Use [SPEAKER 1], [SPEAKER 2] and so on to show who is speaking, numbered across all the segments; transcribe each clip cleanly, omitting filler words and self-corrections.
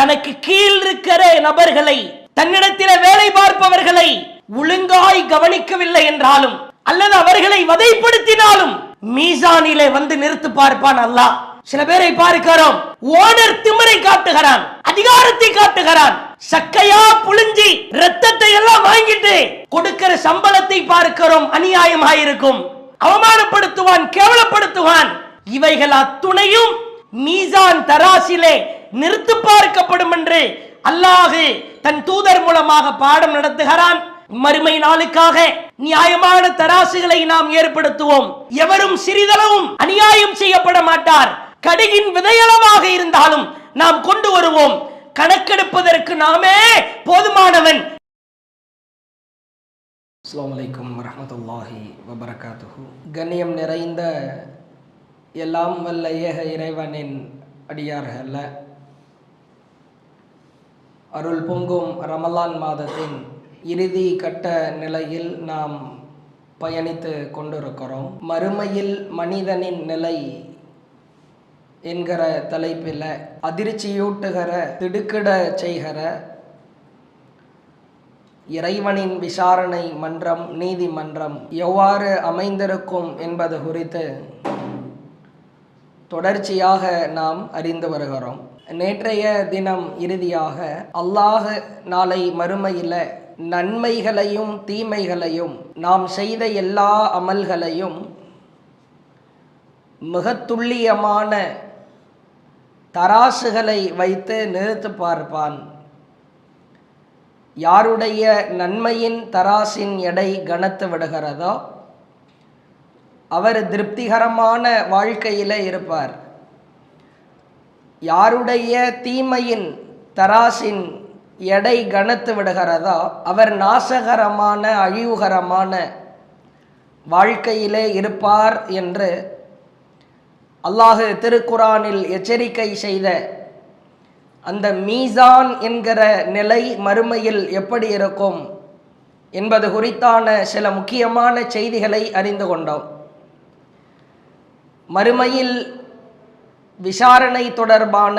[SPEAKER 1] தனக்கு கீழ் இருக்கிற நபர்களை, தன்னிடத்தில வேலை பார்ப்பவர்களை ஒழுங்காய் கவனிக்கவில்லை என்றாலும் அல்லது அவர்களை வதைப்படுத்தினாலும் மீசானிலே வந்து நிறுத்து பார்ப்பான் அல்லாஹ். சில பேரை பார்க்கிறோம், ஓனர் திமிரை காட்டுகிறான், அதிகாரத்தை காட்டுகிறான், சக்கையா புளிஞ்சி ரத்தத்தை எல்லாம் வாங்கிட்டு கொடுக்கிற சம்பளத்தை பார்க்கிறோம், அநியாயமாயிருக்கும், அவமானப்படுத்துவான், கேவலப்படுத்துவான். இவைகள் அத்துணையும் மீசான் தராசிலே நிறுத்து பார்க்கப்படும் என்று அல்லாஹ் தன் தூதர் மூலமாக பாடம் நடத்துகிறான். மறுமை நாளுக்காக நியாயமான தராசுகளை நாம் ஏற்படுத்துவோம். எவரும் சிறிதளவும் அநியாயம் செய்யப்பட மாட்டார். கடுகின் விதையளவாக இருந்தாலும் நாம் கொண்டு வருவோம். கணக்கெடுப்பதற்கு நாமே போதுமானவன். அஸ்ஸலாமு அலைக்கும் வரஹ்மத்துல்லாஹி வபரகாத்துஹு. கண்ணியம் நிறைந்த எல்லாம் வல்ல ஏக இறைவனின் அடியார்கள, அருள் பொங்கும் ரமலான் மாதத்தின் இறுதி கட்ட நிலையில் நாம் பயணித்து கொண்டிருக்கிறோம். மறுமையில் மனிதனின் நிலை என்கிற தலைப்பில் அதிர்ச்சியூட்டுகிற, திடுக்கிட செய்கிற இறைவனின் விசாரணை மன்றம், நீதிமன்றம் எவ்வாறு அமைந்திருக்கும் என்பது குறித்து தொடர்ச்சியாக நாம் அறிந்து வருகிறோம். நேற்றைய தினம் இறுதியாக அல்லாஹ் நாளை மறுமையில் நன்மைகளையும் தீமைகளையும், நாம் செய்த எல்லா அமல்களையும் மிக துல்லியமான தராசுகளை வைத்து நிறுத்து பார்ப்பான். யாருடைய நன்மையின் தராசின் எடை கனத்து விடுகிறதோ அவர் திருப்திகரமான வாழ்க்கையில் இருப்பார். யாருடைய தீமையின் தராசின் எடை கனத்து விடுகிறதோ அவர் நாசகரமான, அழிவுகரமான வாழ்க்கையிலே இருப்பார் என்று அல்லாஹ் திருக்குரானில் எச்சரிக்கை செய்த அந்த மீசான் என்கிற நிலை மறுமையில் எப்படி இருக்கும் என்பது குறித்தான சில முக்கியமான செய்திகளை அறிந்து கொண்டோம். மறுமையில் விசாரணை தொடர்பான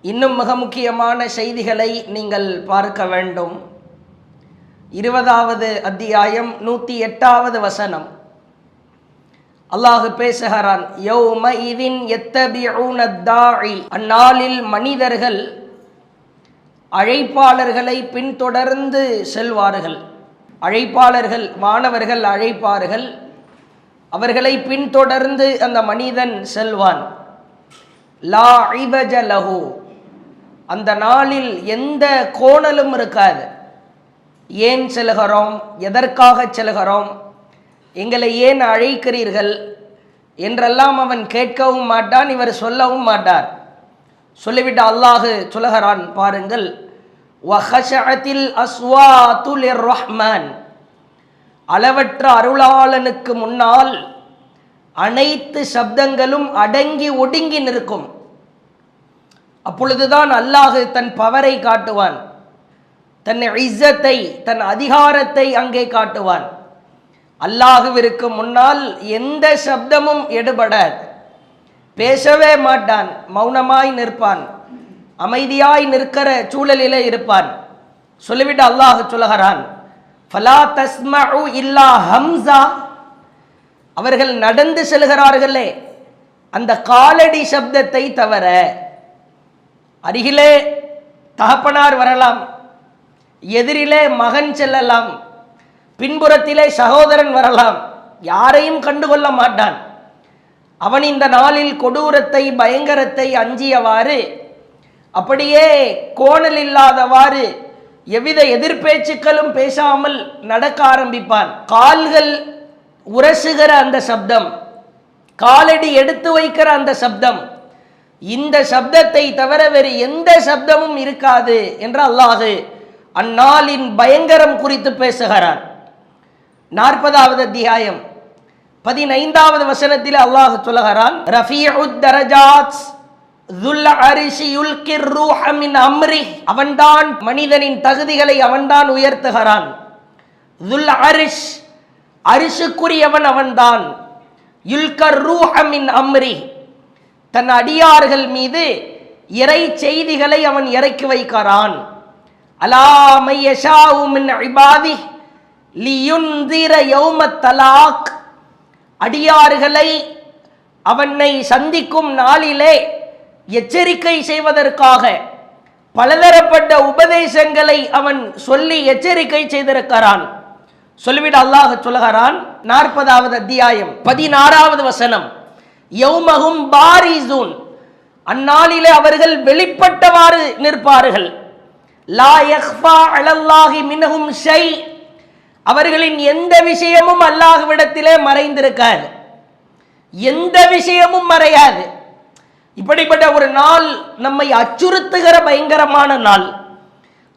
[SPEAKER 1] இன்னும் மிக முக்கியமான செய்திகளை நீங்கள் பார்க்க வேண்டும். 20வது அத்தியாயம் 108வது வசனம் அல்லாஹ் பேசுகிறான். யௌமஇதின் யத்தபிஊன தாஇ, அந்நாளில் மனிதர்கள் அழைப்பாளர்களை பின்தொடர்ந்து செல்வார்கள். அழைப்பாளர்கள், வானவர்கள் அழைப்பார்கள், அவர்களை பின்தொடர்ந்து அந்த மனிதன் செல்வான். லா இவஜ லஹு, அந்த நாளில் எந்த கோணலும் இருக்காது. ஏன் செல்கிறோம், எதற்காக செல்கிறோம், எங்களை ஏன் அழைக்கிறீர்கள் என்றெல்லாம் அவன் கேட்கவும் மாட்டான், இவர் சொல்லவும் மாட்டார். சொல்லிவிட்டு அல்லாஹ் சொல்லுகிறான் பாருங்கள். வஹஷஅத்தில் அஸ்வாத்து லிர்ரஹ்மான், அளவற்ற அருளாளனுக்கு முன்னால் அனைத்து சப்தங்களும் அடங்கி ஒடுங்கி நிற்கும். அப்பொழுதுதான் அல்லாஹ் தன் பவரை காட்டுவான், தன் இஸ்ஸத்தை, தன் அதிகாரத்தை அங்கே காட்டுவான். அல்லாஹுவிற்கு முன்னால் எந்த சப்தமும் எடுபடாது. பேசவே மாட்டான், மௌனமாய் நிற்பான், அமைதியாய் நிற்கிற சூழலிலே இருப்பான். சொல்லிவிட்டு அல்லாஹ் சொல்லுகிறான், ஃபலா தஸ்மஉ இல்லா ஹம்ஸா, அவர்கள் நடந்து செல்கிறார்களே அந்த காலடி சப்தத்தை தவிர, அருகிலே தகப்பனார் வரலாம், எதிரிலே மகன் செல்லலாம், பின்புறத்திலே சகோதரன் வரலாம், யாரையும் கண்டுகொள்ள மாட்டான். அவன் இந்த நாளில் கொடூரத்தை, பயங்கரத்தை அஞ்சியவாறு, அப்படியே கோணல் இல்லாதவாறு, எவ்வித எதிர்பேச்சுக்களும் பேசாமல் நடக்க ஆரம்பிப்பான். கால்கள் உரசுகிற அந்த சப்தம், காலடி எடுத்து வைக்கிற அந்த சப்தம், இந்த சப்தத்தை தவிர வேறு எந்த சப்தமும் இருக்காது என்று அல்லாஹ் அந்நாளின் பயங்கரம் குறித்து பேசுகிறான். 40வது அத்தியாயம் 15வது வசனத்தில் அல்லாஹ் சொல்லுகிறான், ரஃபீஉத் தரஜாத் ذுல் அர்ஷி யுல்கிர் ரூஹ மின் அம்ரி, அவன்தான் மனிதனின் தகுதிகளை அவன்தான் உயர்த்துகிறான். ذுல் அர்ஷ், அரிசுக்குரியவன் அவன்தான். யுல்கர் ரூஹ மின் அம்ரி, தன் அடியார்கள் மீது இறை செய்திகளை அவன் இறக்கி வைக்கிறான். அலா மையஷாஉ மின் இபாதி லியுன்திர யௌமத் தலாக், அடியார்களை அவனை சந்திக்கும் நாளிலே எச்சரிக்கை செய்வதற்காக பலதரப்பட்ட உபதேசங்களை அவன் சொல்லி எச்சரிக்கை செய்திருக்கிறான். சொல்லிவிட அல்லாஹ் சொல்லுகிறான் 40வது அத்தியாயம் 16வது வசனம், யௌமஹும் பாரிசூன், அந்நாளிலே அவர்கள் வெளிப்பட்டவாறு நிற்பார்கள். லா யக்ஃபா அலல்லாஹி மின்ஹும் ஷை, அவர்களின் எந்த விஷயமும் அல்லாஹ்விடத்திலே மறைந்திருக்காது, எந்த விஷயமும் மறையாது. இப்படிப்பட்ட ஒரு நாள் நம்மை அச்சுறுத்துகிற பயங்கரமான நாள்.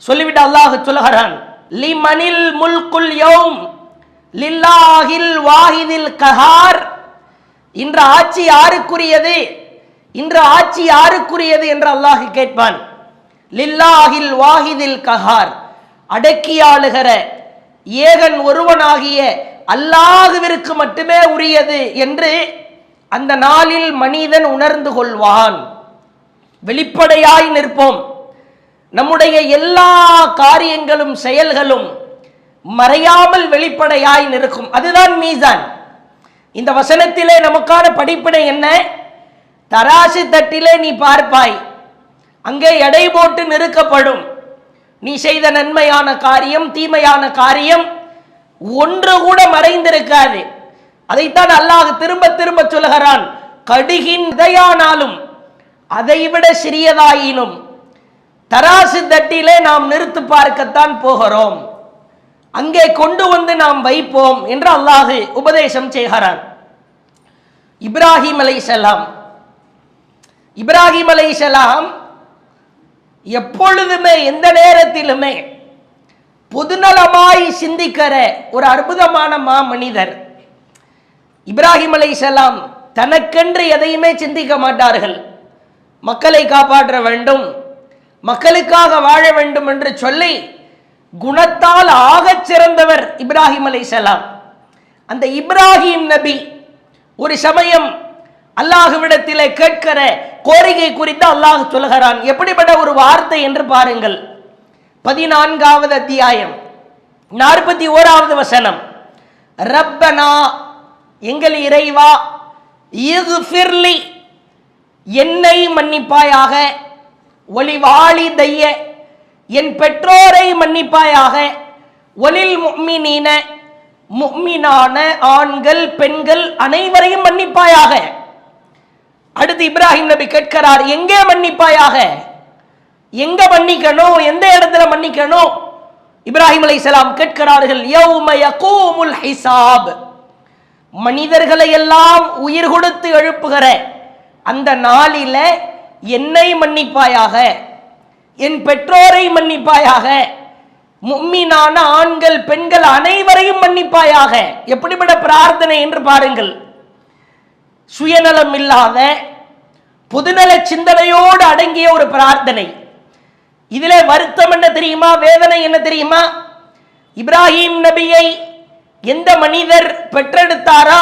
[SPEAKER 1] சொல்லிவிட்டு அல்லாஹ் சொல்லுகிறான், லிமனில் முல்குல் யௌம் லில்லாஹில் வாஹிதில் கஹார், இன்று ஆட்சி யாருக்குரியது, இன்று ஆட்சி யாருக்குரியது என்று அல்லாஹ் கேட்பான். லில்லாஹில் வாஹிதில் கஹார், அடக்கியாளுகிற ஏகன் ஒருவனாகிய அல்லாஹ்விற்கு மட்டுமே உரியது என்று அந்த நாளில் மனிதன் உணர்ந்து கொள்வான். வெளிப்படையாய் நிற்போம். நம்முடைய எல்லா காரியங்களும் செயல்களும் மறையாமல் வெளிப்படையாய் நிற்கும். அதுதான் மீசான். இந்த வசனத்திலே நமக்கான படிப்பினை என்ன? தராசு தட்டிலே நீ பார்ப்பாய், அங்கே எடை போட்டு நிறுக்கப்படும். நீ செய்த நன்மையான காரியம், தீமையான காரியம் ஒன்று கூட மறைந்திருக்காது. அதைத்தான் அல்லாஹ் திரும்ப திரும்ப சொல்லுகிறான், கடுகின் விதையானாலும் அதைவிட சிறியதாயினும் தராசு தட்டிலே நாம் நிறுத்து பார்க்கத்தான் போகிறோம், அங்கே கொண்டு வந்து நாம் வைப்போம் என்று அல்லாஹ் உபதேசம் செய்கிறான். இப்ராஹிம் அலைஹிஸ்ஸலாம், இப்ராஹிம் அலைஹிஸ்ஸலாம் எப்பொழுதுமே எந்த நேரத்திலுமே பொதுநலமாய் சிந்திக்கிற ஒரு அற்புதமான மனிதர். இப்ராஹிம் அலைஹிஸ்ஸலாம் தனக்கென்று எதையுமே சிந்திக்க மாட்டார்கள். மக்களை காப்பாற்ற வேண்டும், மக்களுக்காக வாழ வேண்டும் என்று சொல்லி குணத்தால் ஆகச் சிறந்தவர் இப்ராஹிம் அலைஹிஸ்ஸலாம். அந்த இப்ராஹிம் நபி ஒரு சமயம் அல்லாஹ்விடத்திலே கேட்கிற கோரிக்கை குறித்து அல்லாஹ் சொல்கிறான். எப்படிப்பட்ட ஒரு வார்த்தை என்று பாருங்கள். 14வது அத்தியாயம் 41வது வசனம், ரப்பனா, எங்கள் இறைவா, இக்ஃபிர்லி, என்னை மன்னிப்பாயாக, ஒலிவாலிதைய, என் பெற்றோரை மன்னிப்பாயாக, ஒலில் முஃமினீன, முஃமினான ஆண்கள் பெண்கள் அனைவரையும் மன்னிப்பாயாக. அடுத்து இப்ராஹிம் நபி கேட்கிறார், எங்கே மன்னிப்பாயாக, எங்க மன்னிக்கணும், எந்த இடத்துல மன்னிக்கணும்? இப்ராஹிம் அலைஹிஸ்ஸலாம் கேட்கிறார்கள், யௌம யகூமுல் ஹிசாப், மனிதர்களை எல்லாம் உயிர் கொடுத்து எழுப்புகிற அந்த நாளில என்னை மன்னிப்பாயாக, என் பெற்றோரை மன்னிப்பாயாக, முஃமினான ஆண்கள் பெண்கள் அனைவரையும் மன்னிப்பாயாக. எப்படிப்பட்ட பிரார்த்தனை என்று பாருங்கள். சுயநலம் இல்லாத பொதுநல சிந்தனையோடு அடங்கிய ஒரு பிரார்த்தனை. இதிலே வருத்தம் என்ன தெரியுமா, வேதனை என்ன தெரியுமா? இப்ராஹிம் நபியை எந்த மனிதர் பெற்றெடுத்தாரோ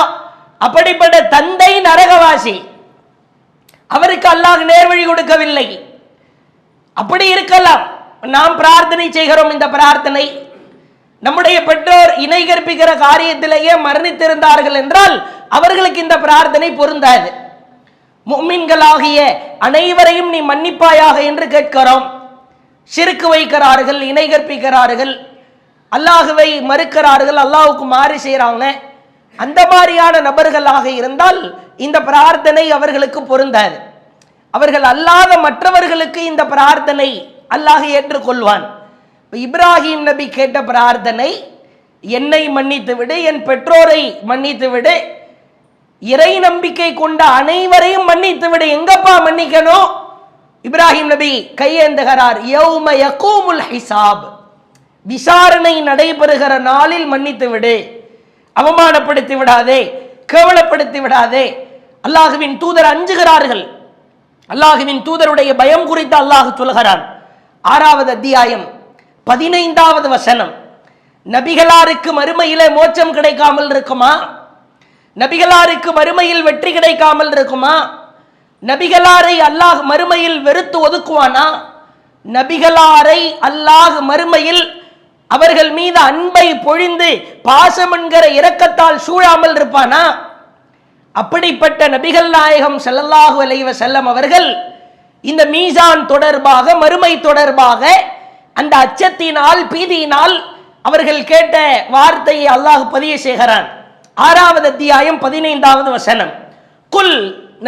[SPEAKER 1] அப்படிப்பட்ட தந்தை நரகவாசி, அவருக்கு அல்லாஹ் நேர்வழி கொடுக்கவில்லை. அப்படி இருக்கலாம். நாம் பிரார்த்தனை செய்கிறோம். இந்த பிரார்த்தனை நம்முடைய பெற்றோர் இணை கற்பிக்கிற காரியத்திலேயே மரணித்திருந்தார்கள் என்றால் அவர்களுக்கு இந்த பிரார்த்தனை பொருந்தாது. முஃமின்களாகிய அனைவரையும் நீ மன்னிப்பாயாக என்று கேட்கிறோம். ஷிர்க் வைக்கிறார்கள், இணை கற்பிக்கிறார்கள், அல்லாஹுவை மறுக்கிறார்கள், அல்லாஹுக்கு மாறு செய்கிறாங்க. அந்த மாதிரியான நபர்களாக இருந்தால் இந்த பிரார்த்தனை அவர்களுக்கு பொருந்தாது. அவர்கள் அல்லாத மற்றவர்களுக்கு இந்த பிரார்த்தனை அல்லாஹ் ஏற்றுக்கொள்வான். இப்ராஹிம் நபி கேட்ட பிரார்த்தனை, என்னை மன்னித்து விடு, என் பெற்றோரை மன்னித்து விடு, இறை நம்பிக்கை கொண்ட அனைவரையும் மன்னித்து விடு. எங்கப்பா மன்னிக்கணும்? இப்ராஹிம் நபி கையேந்துகிறார், யௌம யகூமுல் ஹிசாப், விசாரணை நடைபெறுகிற நாளில் மன்னித்து விடு, அவமானப்படுத்தி விடாதே, கேவலப்படுத்தி விடாதே. அல்லாஹுவின் தூதர் அஞ்சுகிறார்கள். அல்லாஹுவின் தூதருடைய பயம் குறித்து அல்லாஹ் சொல்கிறான். 6வது அத்தியாயம் 15வது வசனம், நபிகளாருக்கு மறுமையிலே மோட்சம் கிடைக்காமல் இருக்குமா? நபிகளாருக்கு மறுமையில் வெற்றி கிடைக்காமல் இருக்குமா? நபிகளாரை அல்லாஹ் மறுமையில் வெறுத்து ஒதுக்குவானா? நபிகளாரை அல்லாஹ் மறுமையில் அவர்கள் மீது அன்பை பொழிந்து பாசம் என்கிற இரக்கத்தால் சூழாமல் இருப்பானா? அப்படிப்பட்ட நபிகள் நாயகம் ஸல்லல்லாஹு அலைஹி வஸல்லம் அவர்கள் இந்த மீசான் தொடர்பாக, மறுமை தொடர்பாக அந்த அச்சத்தினால், பீதியினால் அவர்கள் கேட்ட வார்த்தையை அல்லாஹ் பதிவு செய்கிறான். 6வது அத்தியாயம் 15வது வசனம். குல்,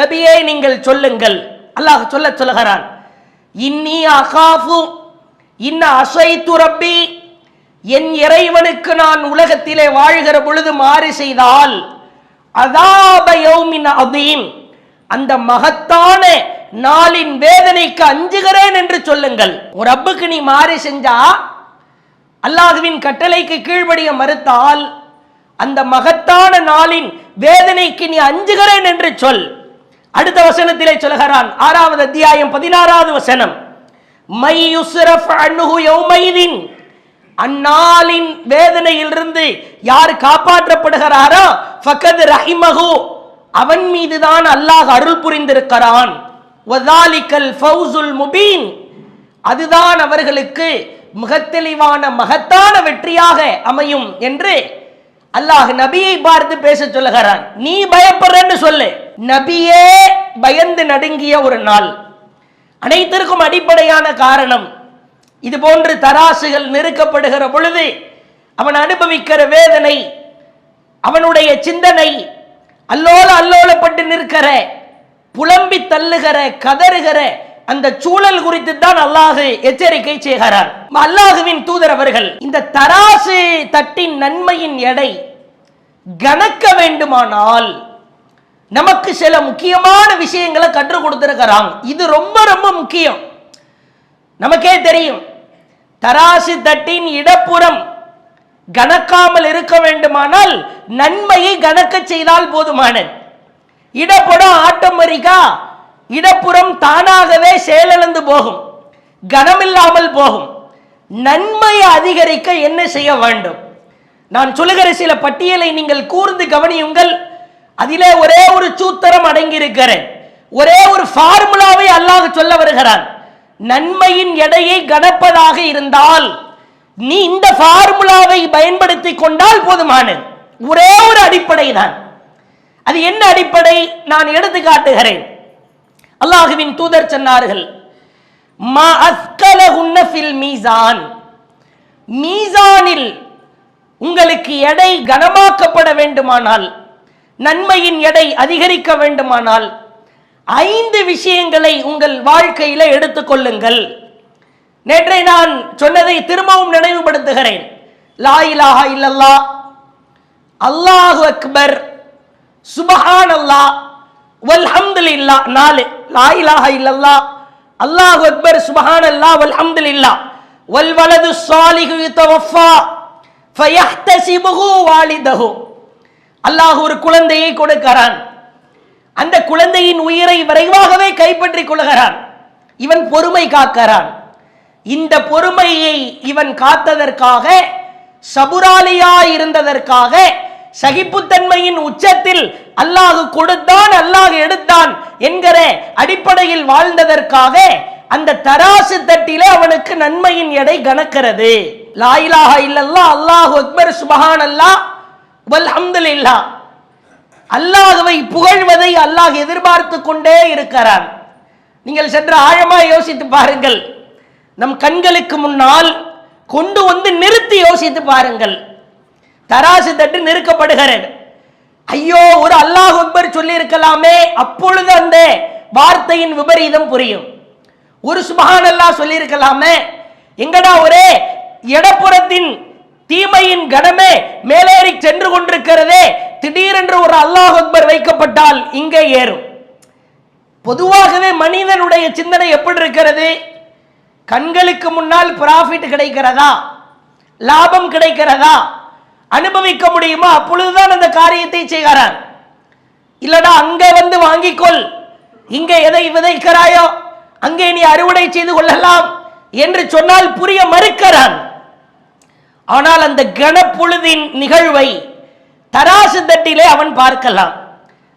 [SPEAKER 1] நபியே நீங்கள் சொல்லுங்கள். அல்லாஹ் சொல்லுகிறான், இன்னி அகாஃபு இன்ன அஸைது ரப்பி, என் இறைவனுக்கு நான் உலகத்திலே வாழ்கிற பொழுது மாறு செய்தால் அஸாப யௌமின் அதீம், அந்த மகத்தான நாளின் வேதனைக்கு அஞ்சுகிறேன் என்று சொல்லுங்கள். ஒரு ரப்புக்கு நீ மாறு செஞ்சா, அல்லாஹ்வின் கட்டளைக்கு கீழ்ப்படிய மறுத்தால், அந்த மகத்தான நாளின் வேதனைக்கு நீ அஞ்சுகிறேன் என்று சொல். அடுத்த வசனத்திலே சொல்கிறான், 6வது அத்தியாயம் 16வது வசனம். மை யுஸ்ரஃப் அன்ஹு யௌமைதின், அந்நாளின் வேதனையிலிருந்து யார் காப்பாற்றப்படுகிறாரோ ஃபகத் ரஹிமஹு, அவன் மீதுதான் அல்லாஹ் அருள் புரிந்திருக்கிறான். வதாலிகல் ஃபௌசுல் முபீன், அதுதான் அவர்களுக்கு மிக தெளிவான மகத்தான வெற்றியாக அமையும் என்று அல்லாஹ் நபியை பார்த்து பேச சொல்லுகிறான். நீ பயப்படுறன்னு சொல்லு. நபியே பயந்து நடுங்கிய ஒரு நாள். அனைத்திற்கும் அடிப்படையான காரணம், இது போன்று தராசுகள் நெருக்கப்படுகிற பொழுது அவன் அனுபவிக்கிற வேதனை, அவனுடைய சிந்தனை, அல்லோலப்பட்டு நிற்கிற, புலம்பி தள்ளுகிற, கதறுகிற அந்த சூழல் குறித்து தான் அல்லாஹ் எச்சரிக்கை செய்கிறார். அல்லாஹுவின் தூதர் அவர்கள் இந்த தராசு தட்டின் நன்மையின் எடை கணக்க வேண்டுமானால் நமக்கு சில முக்கியமான விஷயங்களை கற்றுக் கொடுத்திருக்கிறாங்க. இது ரொம்ப ரொம்ப முக்கியம். நமக்கே தெரியும், தராசு தட்டின் இடப்புறம் கணக்காமல் இருக்க வேண்டுமானால் நன்மையை கணக்க செய்தால் போதுமானது. இடப்புறம் ஆட்டோமேட்டிக்கா இடப்புறம் தானாகவே செயலிழந்து போகும், கனமில்லாமல் போகும். நன்மையை அதிகரிக்க என்ன செய்ய வேண்டும்? நான் சொல்லுகிற சில பட்டியலை நீங்கள் கூர்ந்து கவனியுங்கள். அதிலே ஒரே ஒரு சூத்திரம் அடங்கியிருக்கிறேன், ஒரே ஒரு ஃபார்முலாவை அல்லாஹ் சொல்ல வருகிறான். நன்மையின் எடையை கணப்பதாக இருந்தால் நீ இந்த ஃபார்முலாவை பயன்படுத்தி கொண்டால் போதுமானது. ஒரே ஒரு அடிப்படை தான். அது என்ன அடிப்படை? நான் எடுத்து காட்டுகிறேன். அல்லாஹுவின் தூதர் சொன்னார்கள், மா அஸ்கலஹுன்ன ஃபில் மீசான், மீசானில் உங்களுக்கு எடை கனமாக்கப்பட வேண்டுமானால், நன்மையின் எடை அதிகரிக்க வேண்டுமானால் 5 விஷயங்களை உங்கள் வாழ்க்கையில எடுத்துக்கொள்ளுங்கள். நேற்றை நான் சொன்னதை திரும்பவும் நினைவுபடுத்துகிறேன். லா இலாஹா இல்லல்லாஹ், அல்லாஹு அக்பர், சுப்ஹானல்லாஹ், வல்ஹம்துலில்லாஹ். 4. லா இலாஹா இல்லல்லாஹ், அல்லாஹு அக்பர், சுப்ஹானல்லாஹ், வல்ஹம்துலில்லாஹ். வல் வலது ஸாலிஹு யதவஃபா ஃபயஹ்தஸிபுஹு வாலிதஹு, அல்லாஹ் ஒரு குழந்தையை கொடுக்கிறான். அந்த குழந்தையின் உயிரை விரைவாகவே கைப்பற்றிக் கொள்கிறான். இவன் பொறுமை காக்கிறான். இந்த பொறுமையை இவன் காத்ததற்காக, சபுராலியா இருந்ததற்காக, சகிப்புத்தன்மையின் உச்சத்தில் அல்லாஹ் கொடுத்தான், அல்லாஹ் எடுத்தான் என்கிற அடிப்படையில் வாழ்ந்ததற்காக அந்த தராசு தட்டிலே அவனுக்கு நன்மையின் எடை கணக்கிறது. லா இலாஹா இல்லல்லாஹ், அல்லாஹு அக்பர், சுப்ஹானல்லாஹ், வல்ஹம்துலில்லாஹ். அல்லாஹ்வை புகழ்வதை அல்லாஹ் எதிர்பார்த்து கொண்டே இருக்கிறான். நீங்கள் சற்று ஆழமாக யோசித்து பாருங்கள். நம் கண்களுக்கு முன்னால் கொண்டு வந்து நிறுத்தி யோசித்து பாருங்கள். தராசு தட்டு நெருக்கப்படுகிறது. ஐயோ, ஒரு அல்லாஹ் அக்பர் சொல்லி இருக்கலாமே, அப்பொழுது அந்த வார்த்தையின் விபரீதம் புரியும். ஒரு சுப்ஹானல்லாஹ் சொல்லி இருக்கலாமே, எங்கடா ஒரே இடப்புறத்தின் தீமையின் கனமே மேலேறி சென்று கொண்டிருக்கிறதே, திடீரென்று ஒரு அல்லாஹ் அக்பர் வைக்கப்பட்டால் இங்கே ஏறும். பொதுவாகவே மனிதனுடைய சிந்தனை எப்படி இருக்கிறது? கண்களுக்கு முன்னால் ப்ராஃபிட் கிடைக்கிறதா, லாபம் கிடைக்கிறதா, அனுபவிக்க முடியுமா, அப்பொழுதுதான் அந்த காரியத்தை செய்கிறான். இல்லடா அங்கே வந்து வாங்கிக்கொள், இங்கே எதை விதைக்கிறாயோ அங்கே நீ அறுவடை செய்து கொள்ளலாம் என்று சொன்னால் புரிய மறுக்கிறான். ஆனால் அந்த கனப்பொழுதின் நிகழ்வை தராசு தட்டிலே அவன் பார்க்கலாம்.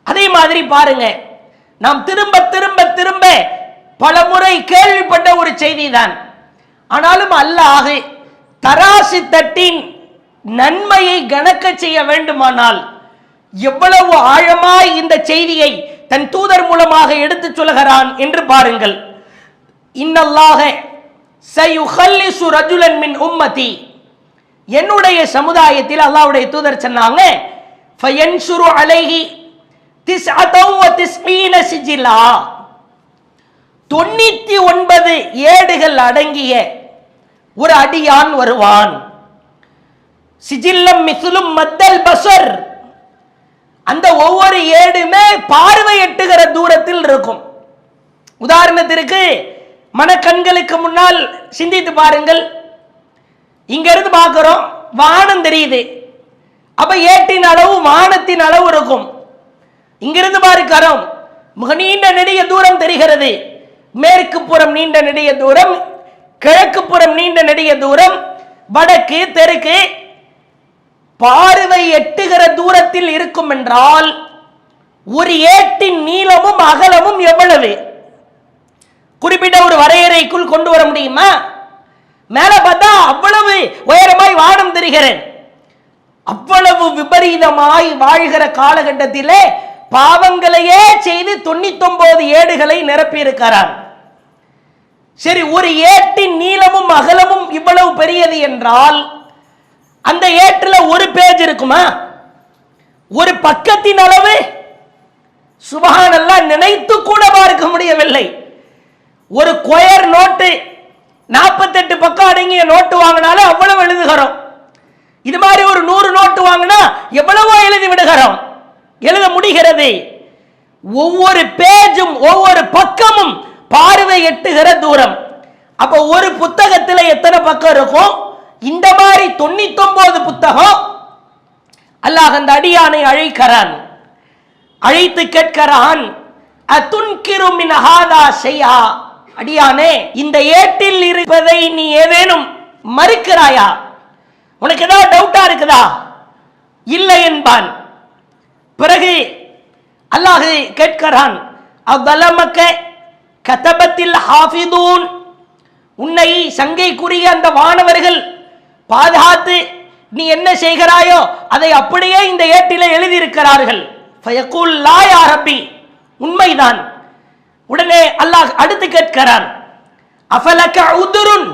[SPEAKER 1] அதே மாதிரி பாருங்க, நாம் திரும்ப திரும்ப திரும்ப பல முறை கேள்விப்பட்ட ஒரு செய்தி தான். ஆனாலும் அல்லாஹ் தராசு தட்டின் நன்மையை கணக்க செய்ய வேண்டுமானால் எவ்வளவு ஆழமாய் இந்த செய்தியை தன் தூதர் மூலமாக எடுத்துச் சொல்கிறான் என்று பாருங்கள். இன்னல்லாஹ சயுஹல்லிசு ரஜுலன் மின் உம்மதி, என்னுடைய சமுதாயத்தில் அல்லாஹ்வுடைய தூதர் சொன்னாங்க, ஃபயன்சுரு அலைஹி 99 சிஜிலா, 99 ஏடுகள் அடங்கிய ஒரு அடியான் வருவான். சிஜில்லம் மிஸ்லும் மத்தல் பஸர், அந்த ஒவ்வொரு ஏடுமே பார்வை எட்டுகிற தூரத்தில் இருக்கும். உதாரணத்திற்கு மனக்கண்களுக்கு முன்னால் சிந்தித்து பாருங்கள். இங்க இருந்து பார்க்கிறோம், வானம் தெரியுது, அப்ப ஏட்டின் அளவு வானத்தின் அளவு இருக்கும். இங்கிருந்து பார்க்கிறோம், மிக நீண்ட நெடிய தூரம் தெரிகிறது. மேற்கு புறம் நீண்ட நெடிய தூரம், கிழக்கு புறம் நீண்ட நெடிய தூரம், வடக்கு தெற்கு பார்வை எட்டுகிற தூரத்தில் இருக்கும் என்றால் ஒரு ஏட்டின் நீளமும் அகலமும் எவ்வளவு? குறிப்பிட்ட ஒரு வரையறைக்குள் கொண்டு வர முடியுமா? மேல பார்த்தா அவ்வளவு உயரமாய் வானம் தெரிகிறது. அவ்வளவு விபரீதமாய் வாழ்கிற காலகட்டத்திலே பாவங்களையே செய்து 99 ஏடுகளை நிரப்பி இருக்கிறார். சரி, ஒரு ஏட்டின் நீளமும் அகலமும் இவ்வளவு பெரியது என்றால் அந்த ஏட்டில் ஒரு பேஜ் இருக்குமா? ஒரு பக்கத்தின் அளவு சுப்ஹானல்லாஹ் நினைத்து கூட பார்க்க முடியவில்லை. ஒரு ஸ்கொயர் நோட்டு 48 பக்கம் அடங்கிய நோட்டு வாங்கினாலும் அவ்வளவு எழுதுகிறோம். இது மாதிரி ஒரு 100 நோட்டு வாங்கினா எவ்வளவோ எழுதி விடுகிறோம், எழுத முடிகிறது. ஒவ்வொரு பேஜும் ஒவ்வொரு பக்கமும் பார்வை எட்டுகிற தூரம். அப்ப ஒரு புத்தகத்தில் எத்தனை பக்கம் இருக்கும்? இந்த மாதிரி 99 புத்தகம். அல்லாஹ் அந்த அடியானை அழைக்கிறான், அழைத்து கேட்கிறான், அதுன்கிரு மின் ஹாதா ஷைஆ, அடியானே இந்த ஏட்டில் இருப்பதை நீ ஏதேனும் மறுக்கிறாயா? உனக்கு ஏதாவது டவுட்டா இருக்குதா? இல்லை என்பான். பிறகு அல்லாஹ் கேட்கிறான், அவ்வலமக்க கதபத்தில் ஹாஃபிதூன், உன்னை சங்கைக்குரிய அந்த வானவர்கள் பாதுகாத்து நீ என்ன செய்கிறாயோ அதை அப்படியே இந்த ஏட்டிலே எழுதியிருக்கிறார்கள். ஃபயகூல் லா யா ரப்பி, உண்மைதான். உடனே அல்லாஹ் அடுத்து கேட்கிறான், அஃபலக உதுருன்,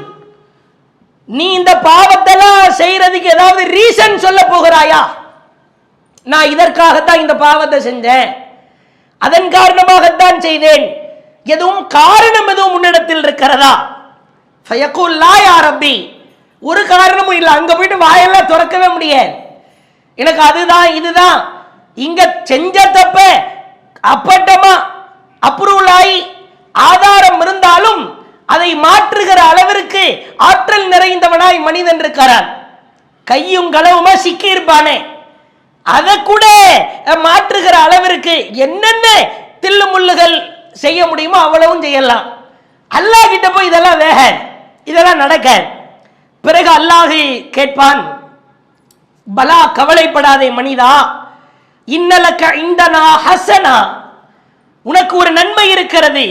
[SPEAKER 1] நீ இந்த பாவத்தெல்லாம் செய்யறதுக்கு ஏதாவது ரீசன் சொல்ல போகிறாயா? நான் இதற்காகத்தான் இந்த பாவத்தை செஞ்சேன், அதன் காரணமாகத்தான் செய்தேன், எதுவும் காரணம் எதுவும் உன்னிடத்தில் இருக்கிறதா? ஃபயகூல் லா யா ரப்பி, ஒரு காரணமும் இல்லை. அங்க போயிட்டு வாயெல்லாம் திறக்கவே முடியாது, எனக்கு அதுதான் இதுதான். இங்க செஞ்ச தப்ப அப்பட்டமா அப்ரூவல் ஆகி ஆதாரம் இருந்தாலும் அதை மாற்றுகிற அளவிற்கு ஆற்றல் நிறைந்தவனாய் மனிதன் இருக்கிறான். கையும் களவுமா சிக்கி இருப்பானே, அதை கூட மாற்றுகிற அளவிற்கு என்னென்ன தில்லு முள்ளுகள் செய்ய முடியுமோ அவ்வளவும் செய்யலாம். அல்லாஹ் கிட்ட போய் இதெல்லாம் வேக, இதெல்லாம் நடக்க. பிறகு அல்லாஹ் கேட்பான், பலா கவலைப்படாதே மனிதா, இன்னலக இந்தனா ஹஸனா, உனக்கு ஒரு நன்மை இருக்கிறது.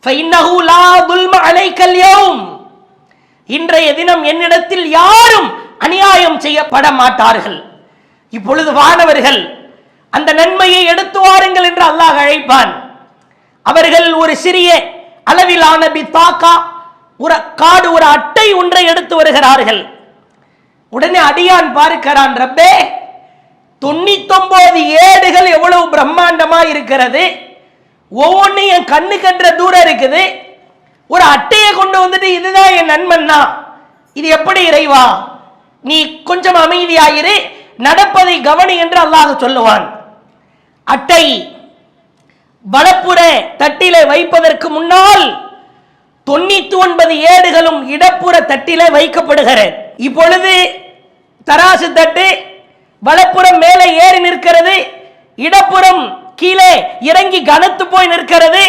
[SPEAKER 1] ஃபஇன்னஹு லா துல்ம அலைக்கல் யௌம், இன்றைய தினம் என்னிடத்தில் யாரும் அநியாயம் செய்யப்பட மாட்டார்கள். இப்பொழுது வானவர்கள் அந்த நன்மையை எடுத்து வாருங்கள் என்று அல்லாஹ் அழைப்பான். அவர்கள் ஒரு சிறிய அளவிலான பித்தாக்கா, ஒரு கார்டு, ஒரு அட்டை ஒன்றை எடுத்து வருகிறார்கள். உடனே அடியான் பார்க்கிறான், ரப்பே 99 ஏடுகள் எவ்வளவு பிரம்மாண்டமா இருக்கிறது, ஒவ்வொன்றும் என் கண்ணு கன்ற தூரம் இருக்குது, ஒரு அட்டையை கொண்டு வந்துட்டு இதுதான் என் நண்பன்னா, இது எப்படி இறைவா? நீ கொஞ்சம் அமைதியாயிரு, நடப்பதை கவனி என்று அல்லாஹ் சொல்லுவான். அட்டை வலப்புற தட்டிலே வைப்பதற்கு முன்னால் 99 ஏடுகளும் இடப்புற தட்டிலே வைக்கப்படுகிறது. இப்பொழுது தராசு தட்டு வலப்புறம் மேலே ஏறி நிற்கிறது, இடப்புறம் கீழே இறங்கி கனத்து போய் நிற்கிறது.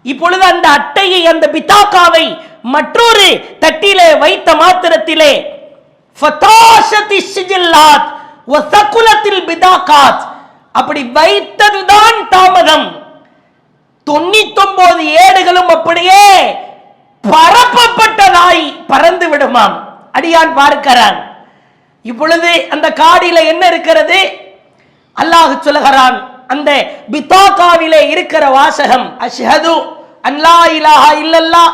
[SPEAKER 1] இப்பொழுது அந்த அட்டையை, அந்த பிதாக்காவை மற்றொரு தட்டிலே வைத்த மாத்திரத்திலே ஃபதாஷதி ஷிஜில்லாத் வஸகுலத்தில் பிதாகாத். அப்படி வைத்ததுதான் தாமதம். 99 ஏடுகளும் அப்படியே பரப்பப்பட்டதாய் பறந்து விடுமாம். அடியான் பார்க்கிறான். இப்பொழுது அந்த காடியில என்ன இருக்கிறது? அல்லாஹ் சொல்லுகிறான், அந்த பிதாகாவிலே இருக்கிற வாசகம் அஷ்ஹது அன்லா இலாஹா இல்லல்லாஹ்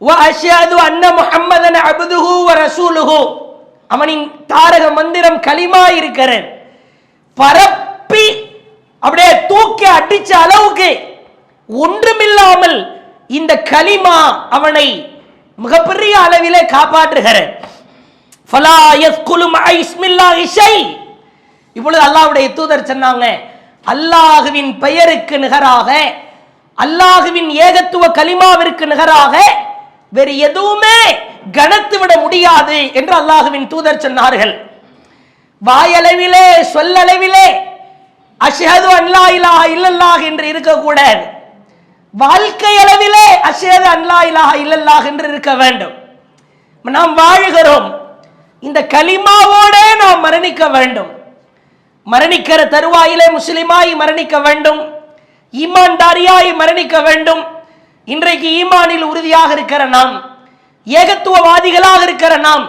[SPEAKER 1] வ அஷ்ஹது அன்ன முஹம்மதன் அப்துஹு வ ரசூலுஹு. அவனின் தாரக மந்திரம் கலிமா இருக்கிறது. பரப்பி அப்படியே தூக்கி அடிச்ச அளவுக்கு ஒன்றுமில்லாமல் இந்த கலிமா அவனை மிகப்பெரிய அளவிலே காப்பாற்றுகிறது. ஃபலா யஸ்குலு மஅ இஸ்மில்லாஹி ஷை. இப்பொழுது அல்லாஹ்வுடைய தூதர் சொன்னாங்க, அல்லாஹ்வின் பெயருக்கு நிகராக, அல்லாஹ்வின் ஏகத்துவ கலிமாவிற்கு நிகராக வேறு எதுவுமே கணத்து விட முடியாது என்று அல்லாஹ்வின் தூதர் சொன்னார்கள். வாயளவிலே சொல்லளவிலே அஷ்ஹது அன்லா இலாஹா இல்லல்லாஹ் என்று இருக்கக்கூடாது. வாழ்க்கை அளவிலே அஷ்ஹது அன்லா இலாஹா இல்லல்லாஹ் என்று இருக்க வேண்டும். நாம் வாழுகிறோம், இந்த கலிமாவோடு நாம் மரணிக்க வேண்டும். மரணிக்கிற தருவாயிலே முஸ்லிமாய் மரணிக்க வேண்டும், ஈமான்தாரியாய் மரணிக்க வேண்டும். இன்றைக்கு ஈமானில் உறுதியாக இருக்கிற நாம், ஏகத்துவவாதிகளாக இருக்கிற நாம்,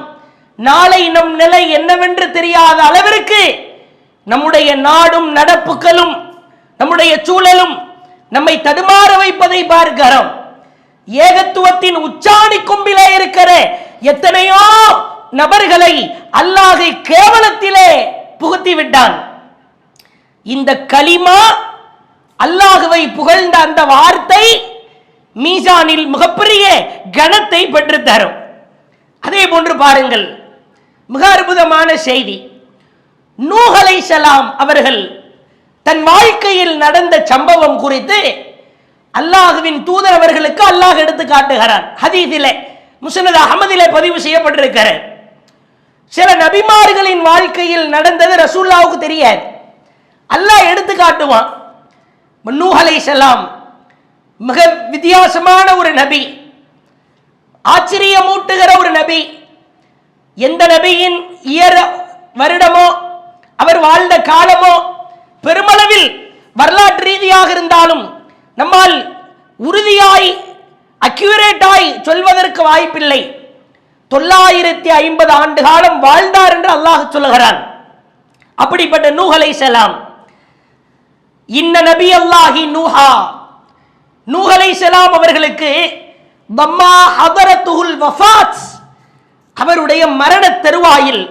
[SPEAKER 1] நாளை நம் நிலை என்னவென்று தெரியாத அளவிற்கு நம்முடைய நாடும் நடப்புகளும் நம்முடைய சூழலும் நம்மை தடுமாற வைப்பதை பார்க்கிறோம். ஏகத்துவத்தின் உச்சாணி கொம்பிலே இருக்கிற எத்தனையோ நபர்களை அல்லாஹ் கேவலத்திலே புகுத்தி விட்டான். இந்த கலிமா, அல்லாஹுவை புகழ்ந்த அந்த வார்த்தை மீசானில் மிகப்பெரிய கணத்தை பெற்று தரும். அதே போன்று பாருங்கள், மிக அற்புதமான செய்தி. நூஹ் அலைஹிஸ்ஸலாம் அவர்கள் தன் வாழ்க்கையில் நடந்த சம்பவம் குறித்து அல்லாஹுவின் தூதர் அவர்களுக்கு அல்லாஹ் எடுத்து காட்டுகிறார். ஹதீஸிலே முஸ்னத் அஹ்மதிலே பதிவு செய்யப்பட்டிருக்கிறது. சில நபிமார்களின் வாழ்க்கையில் நடந்தது ரசூலுல்லாஹ்வுக்கு தெரியாது, அல்லாஹ் எடுத்து காட்டுவான். நூஹ் அலைஹிஸ்ஸலாம் மிக வித்தியாசமான ஒரு நபி, ஆச்சரியமூட்டுகிற ஒரு நபி. எந்த நபியின் வருடமோ அவர் வாழ்ந்த காலமோ பெருமளவில் வரலாற்று ரீதியாக இருந்தாலும் நம்மால் உறுதியாய் அக்யூரேட்டாய் சொல்வதற்கு வாய்ப்பில்லை. 950 ஆண்டு காலம் வாழ்ந்தார் என்று அல்லாஹ் சொல்லுகிறான். அப்படிப்பட்ட நூஹ் அலைஹிஸ்ஸலாம், இன்ன நபி அல்லாஹி நூஹா, நூஹ் அலைஹிஸ்ஸலாம் அவர்களுக்கு பம்மா ஹதரத்துல் வஃபாத், அவருடைய மரண தருவாயில்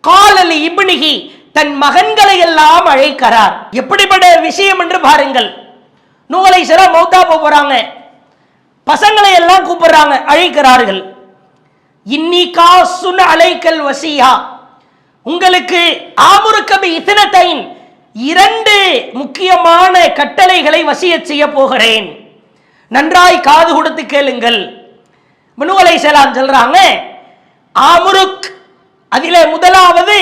[SPEAKER 1] காலலி இப்னிஹி, தன் மகன்களை எல்லாம் அழைக்கிறார். எப்படிப்பட்ட விஷயம் என்று பாருங்கள். நூஹ் அலைஹிஸ்ஸலாம் மௌத்தா போறாங்க, பசங்களை எல்லாம் கூப்பிடுறாங்க, அழைக்கிறார்கள். இன்னி காசுன் அலைக்கல் வசியா, உங்களுக்கு ஆமுருக்கபி இத்னதைன், 2 முக்கியமான கட்டளைகளை வசியத் செய்ய போகிறேன், நன்றாய் காது கொடுத்து கேளுங்கள். நூஹ் அலைஹிஸ்ஸலாம் சொல்றாங்க, ஆமுருக், அதிலே முதலாவது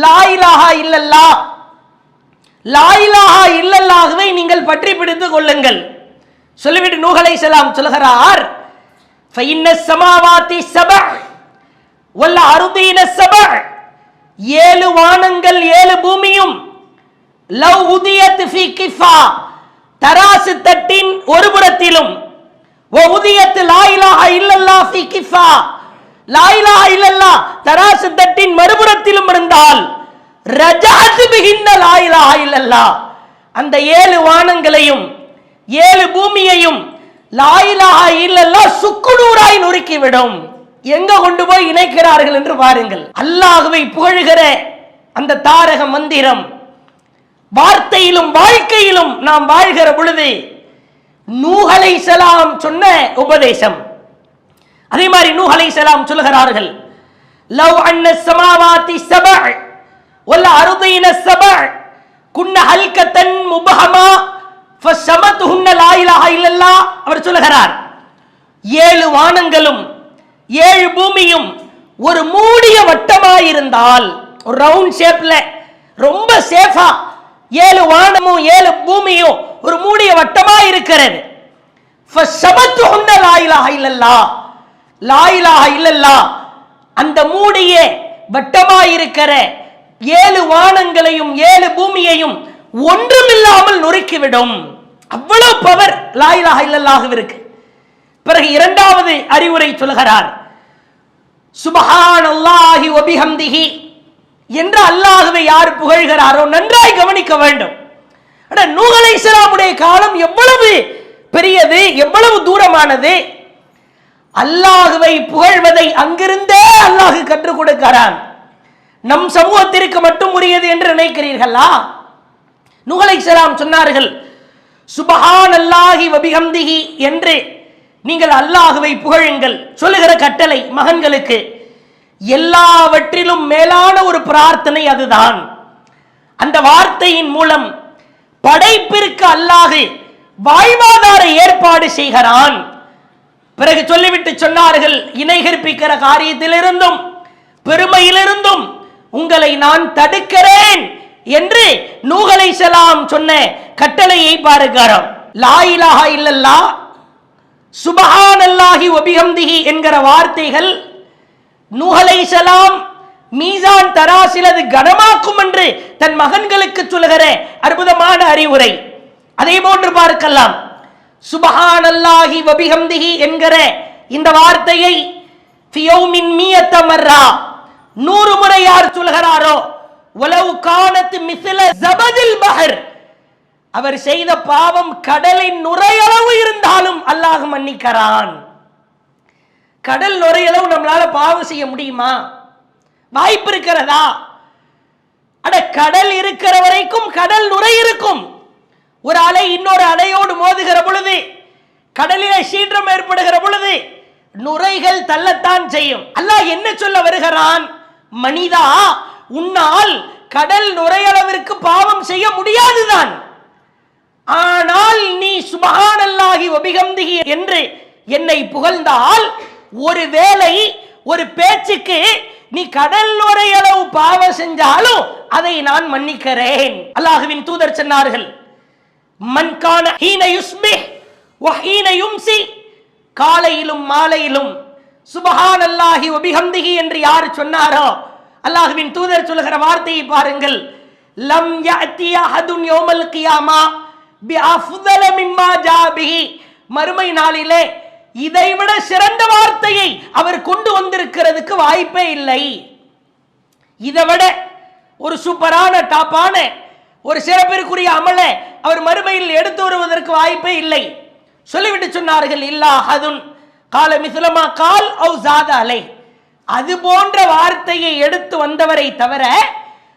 [SPEAKER 1] லா இலாஹா இல்லல்லாஹ், லா இலாஹா இல்லல்லாஹ்வை நீங்கள் பற்றி பிடித்துக் கொள்ளுங்கள். சொல்லிவிட்டு நூஹ் அலைஹிஸ்ஸலாம் சொல்கிறார், ஃபைன்ன ஸமாவாதி ஸபஅ வல் அர்தீன ஸபஅ, 7 வானங்கள் 7 பூமியும், லவ் உதியத் ஃபீ கிஃபா, தராசு தட்டின் ஒரு புறத்திலும், வ உதியத் லா இலாஹா இல்லல்லாஹ் ஃபீ கிஃபா, லா இலாஹா இல்லல்லாஹ் தராசு தட்டின் மறுபுறத்திலும் இருந்தால், ரஜஅத் பிஹின்ன லா இலாஹா இல்லல்லாஹ், அந்த 7 வானங்களையும் 7 பூமியையும் லா இலாஹா இல்லல்லாஹ் சுக்குநூறாய் நொறுக்கிவிடும். எங்க கொண்டு போய் இணைக்கிறார்கள் என்று பாருங்கள். அல்லாஹ்வை புகழ்கிற அந்த தாரக மந்திரம் வார்த்தையிலும் வாழ்க்கையிலும் நாம் வாழ்கிற பொழுது நூஹ் அலைஹிஸ்ஸலாம் சொன்ன உபதேசம். அதே மாதிரி நூஹ் அலைஹிஸ்ஸலாம் சொல்கிறார்கள், லவ் அன்ன ஸமாவாதி ஸபஅ வல் அர்தீன ஸபஅ குன்ன ஹல்கத்தன் முபஹமா ஃபஸமத்துஹுன்ன லா இலாஹா இல்லல்லாஹ். அவர் சொல்கிறார், 7 வானங்களும் 7 பூமியும் ஒரு மூடிய வட்டமாயிருந்தால், ஒரு ரவுண்ட் ஷேப்ல ரொம்ப சேஃபா 7 வானமும் 7 பூமியும் ஒரு மூடிய வட்டமா இருக்கிறது. ஃபஸமத்துஹுன்ன லா இலாஹா இல்லல்லாஹ், லா இலாஹா இல்லல்லாஹ் அந்த மூடிய வட்டமாயிருக்கிற 7 வானங்களையும் 7 பூமியையும் ஒன்றுமில்லாமல் நொறுக்கிவிடும். அவ்வளவு பவர் லா இலாஹ இல்லல்லாஹுவிற்கு. பிறகு இரண்டாவது அறிவுரை சொல்கிறார், சுப்ஹானல்லாஹி வ பிஹம்திஹி என்ற அல்லாஹ்வை யார் புகழ்கிறாரோ நன்றாய் கவனிக்க வேண்டும். நூஹ் அலைஹிஸ்ஸலாமுடைய காலம் எவ்வளவு பெரியது, எவ்வளவு தூரமானது. அல்லாஹ்வை புகழ்வதை அங்கிருந்தே அல்லாஹ் கற்றுக் கொடுக்கிறான். நம் சமூகத்திற்கு மட்டும் உரியது என்று நினைக்கிறீர்களா? நூஹ் அலைஹிஸ்ஸலாம் சொன்னார்கள், சுப்ஹானல்லாஹி வ பிஹம்திஹி என்று நீங்கள் அல்லாஹ்வை புகழுங்கள். சொல்லுகிற கட்டளை மகன்களுக்கு. எல்லாவற்றிலும் மேலான ஒரு பிரார்த்தனை அதுதான். அந்த வார்த்தையின் மூலம் படைப்பிற்கு அல்லாஹ் வாழ்வாதார ஏற்பாடு செய்கிறான். பிறகு சொல்லிவிட்டு சொன்னார்கள், இணை கற்பிக்கிற காரியத்திலிருந்தும் பெருமையிலிருந்தும் உங்களை நான் தடுக்கிறேன் என்று நூஹ் அலைஹிஸ்ஸலாம் சொன்ன கட்டளையை பாருகிறோம். லா இலாஹ இல்லல்லாஹ், சுப்ஹானல்லாஹி வ பிஹம்திஹி என்கிற வார்த்தைகள் நூஹ் அலைஹிஸ்ஸலாம் மீசான் தராசில் அது கனமாக்கும் என்று தன் மகன்களுக்கு சொல்லுகிற அற்புதமான அறிவுரை. அதே போன்று பார்க்கலாம், சுப்ஹானல்லாஹி வ பிஹம்திஹி என்கிற இந்த வார்த்தையை ஃபியௌமின் மியத மர்ரா 100 முறை யார் சொல்கிறாரோ, வலவ் கானத் மிஸ்ல ஜபதில் பஹர், அவர் செய்த பாவம் கடலின் நுரையளவு இருந்தாலும் அல்லாஹ் மன்னிக்கிறான். கடல் நுரையளவு நம்மளால பாவம் செய்ய முடியுமா? வாய்ப்பு இருக்கிறதா? அட, கடல் இருக்கிற வரைக்கும் கடல் நுரை இருக்கும். ஒரு அலை இன்னொரு அலையோடு மோதுகிற பொழுது, கடலிலே சீற்றம் ஏற்படுகிற பொழுது நுரைகள் தள்ளத்தான் செய்யும். அல்லாஹ் என்ன சொல்ல வருகிறான்? மனிதா, உன்னால் கடல் நுரையளவிற்கு பாவம் செய்ய முடியாதுதான். ஆனால் நீ சுப்ஹானல்லாஹி வ பிஹம்திஹி என்று என்னை புகழ்ந்தால், ஒருவேளை ஒரு பேச்சுக்கு நீ கடல் நுரையளவு பாவம் செஞ்சாலும் அதை நான் மன்னிக்கிறேன். அல்லாஹ்வின் தூதர் சொன்னார்கள், மன் கான ஹீன யுஸ்பிஹ் வ ஹீன யும்சி, காலையிலும் மாலையிலும் சுப்ஹானல்லாஹி வ பிஹம்திஹி என்று யார் சொன்னாரோ, அல்லாஹ்வின் தூதர் சொல்லுகிற வார்த்தையை பாருங்கள், லம் யஅதி அஹதுன் யௌமல் கியாமா பி அஃதல மிம்மா ஜா பிஹி, மறுமை நாளிலே இதைவிட சிறந்த வார்த்தையை அவர் கொண்டு வந்திருக்கிறதுக்கு வாய்ப்பே இல்லை. இதைவிட ஒரு சூப்பரான டாப்பான ஒரு சிறப்பிற்குரிய அமலை அவர் மறுமையில் எடுத்து வருவதற்கு வாய்ப்பே இல்லை. சொல்லிவிட்டு சொன்னார்கள், இல்லா ஹதுன் கால மிஸ்லமா கால் அவு ஜாத அலை, அது போன்ற வார்த்தையை எடுத்து வந்தவரை தவிர,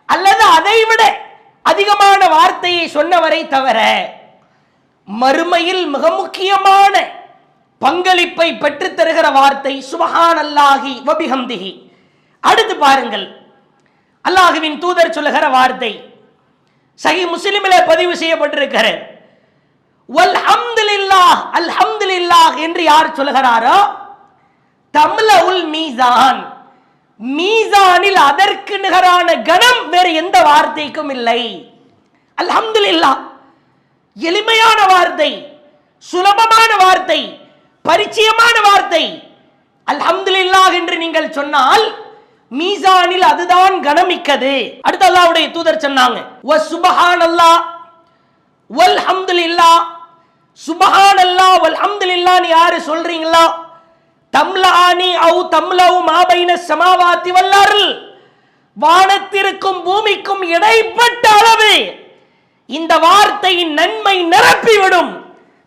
[SPEAKER 1] அல்லது அதைவிட அதிகமான வார்த்தையை சொன்னவரை தவிர, மறுமையில் மிக முக்கியமான பங்களிப்பை பெற்று தருகிற வார்த்தை சுப்ஹானல்லாஹி வ பிஹம்திஹி. அடுத்து பாருங்கள், அல்லாஹ்வின் தூதர் சொல்லுகிற வார்த்தை சஹீஹ் முஸ்லிமிலே பதிவு செய்யப்பட்டிருக்கிறது. வல்ஹம்துலில்லாஹ், அல்ஹம்துலில்லாஹ் என்று யார் சொல்லுகிறாரோ, தம்லஉல் மீசான், மீசானில் அதற்கு நிகரான கணம் வேறு எந்த வார்த்தைக்கும் இல்லை. அல்ஹம்துலில்லாஹ், எளிமையான வார்த்தை, சுலபமான வார்த்தை, பரிச்சயமான வார்த்தை. அல்ஹம்துலில்லாஹ் என்று நீங்கள் சொன்னால் மீசானில் அதுதான் கனமிக்கது. அடுத்து அல்லாஹ்வுடைய தூதர் சொன்னாங்க, வ சுப்ஹானல்லாஹ் வல்ஹம்துலில்லாஹ், சுப்ஹானல்லாஹ் வல்ஹம்துலில்லாஹ் யாரு சொல்றீங்களா, தம்லானி அவு தம்லவு மா பைன ஸமாவாதி வல் அர்ல், வானத்திற்கும் பூமிக்கும் இடைப்பட்ட அளவு இந்த வார்த்தையின் நன்மை நிரப்பிவிடும்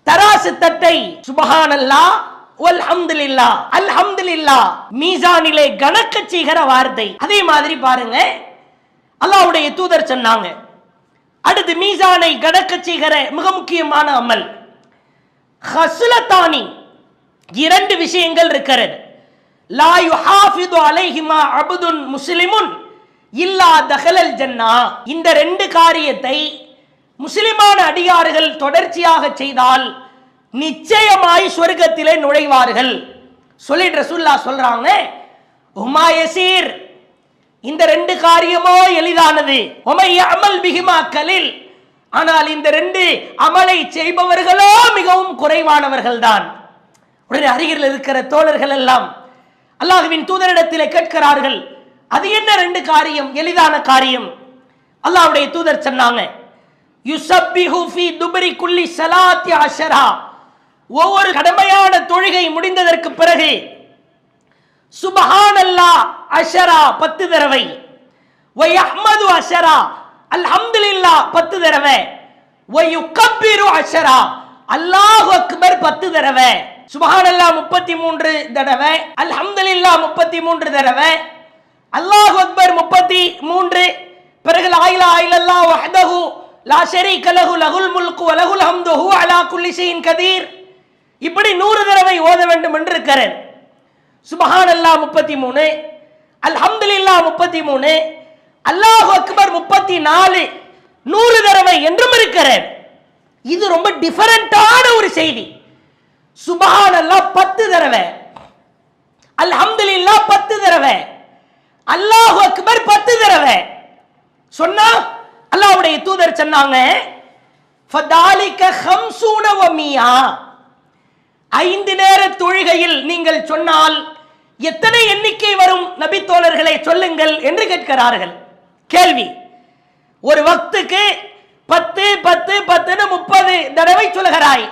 [SPEAKER 1] தராசு தட்டை. சுப்ஹானல்லாஹ் வல்ஹம்துலில்லாஹ், அல்ஹம்துலில்லாஹ் மீசானிலே கணக்க செய்கிற வார்த்தை. அதே மாதிரி பாருங்க, அல்லாஹ்வுடைய தூதர் சொன்னாங்க, அடுத்து மீசானை கணக்க செய்கிற மிக முக்கியமான அமல் ஹஸ்லத்தானி, 2 விஷயங்கள் இருக்கிறது. லா யுஹாஃபிது அலைஹிமா அப்துன் முஸ்லிமுன் இல்லா தஹலல் ஜன்னா, இந்த 2 காரியத்தை முஸ்லிமான அடியார்கள் தொடர்ச்சியாக செய்தால் நிச்சயமாய் சொர்க்கத்திலே நுழைவார்கள். சொல்லிட்டு ரசூலுல்லாஹ் சொல்றாங்க, உமா யசீர், இந்த 2 காரியமோ எளிதானது, உமை அமல் பிஹிமா கலில், ஆனால் இந்த 2 அமலை செய்பவர்களோ மிகவும் குறைவானவர்கள் தான். உடனே அருகில் இருக்கிற தோழர்கள் எல்லாம் அல்லாஹ்வின் தூதரிடத்திலே கேட்கிறார்கள், அது என்ன ரெண்டு காரியம்? எளிதான காரியம். அல்லாஹ்வுடைய தூதர் சொன்னாங்க, யுஸப்பிஹு ஃபீ துபரி குல்லி ஸலாத்தி அஷரா, ஒவ்வொரு கடமையான தொழுகை முடிந்ததற்கு பிறகு சுப்ஹானல்லாஹ் அஷரா 10 தடவை, வ யஹ்மது அஷரா அல்ஹம்துலில்லாஹ் 10 தடவை, வ யுகப்பிரு அஷரா அல்லாஹு அக்பர் 10 தடவை, சுப்ஹானல்லாஹ் 33 தடவை, அல்ஹம்துலில்லாஹ் 33 தடவை, அல்லாஹு அக்பர் 33, பிறகு லா இலாஹ இல்லல்லாஹ் வஹ்தஹு லா ஷரீக லஹு லஹுல் முல்கு வ லஹுல் ஹம்து ஹுவ அலா குல்லி ஷைஇன் கதீர். இப்படி 100 தடவை ஓத வேண்டும் என்று இருக்கிறேன். சுப்ஹானல்லாஹ் 33, அல்ஹம்துலில்லாஹ் 33, அல்லாஹு அக்பர் 34, 100 தடவை என்றும் இருக்கிறேன். இது ரொம்ப டிஃபரண்டான ஒரு செய்தி. சுப்ஹானல்லாஹ் 10 தடவை, அல்ஹம்துலில்லாஹ் 10 தடவை, அல்லாஹு அக்பர் 10 தடவை சொன்னா அல்லாஹ்வுடைய தூதர் சொன்னாங்க, ஃபதாலிக 50 வ 100, 5 நேர தொழுகையில் நீங்கள் சொன்னால் எத்தனை எண்ணிக்கை வரும் நபி தோழர்களை சொல்லுங்கள் என்று கேட்கிறார்கள். கேள்வி, ஒரு வக்துக்கு 10 10 10 30 தடவை சொல்கிறாய்,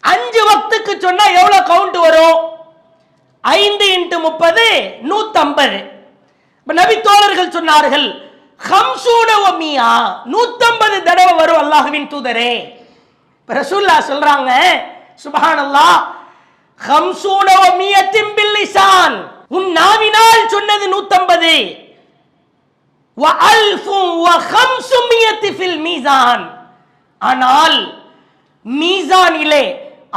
[SPEAKER 1] 5 வக்துக்கு சொன்னா எவ்வளவு கவுண்ட் வரும்? 5 × 30 150. நபி தோழர்கள் சொன்னார்கள், 50 வ 100, 150 தடவை வரும் அல்லாஹ்வின் தூதரே. ரசூலுல்லாஹ் சொல்றாங்க, சுப்ஹானல்லாஹ், 50 வ 100 பில் லிசான், உன் நாவினால் சொன்னது 150, வ 1500 ஃபில் மீசான், ஆனால் மீசானிலே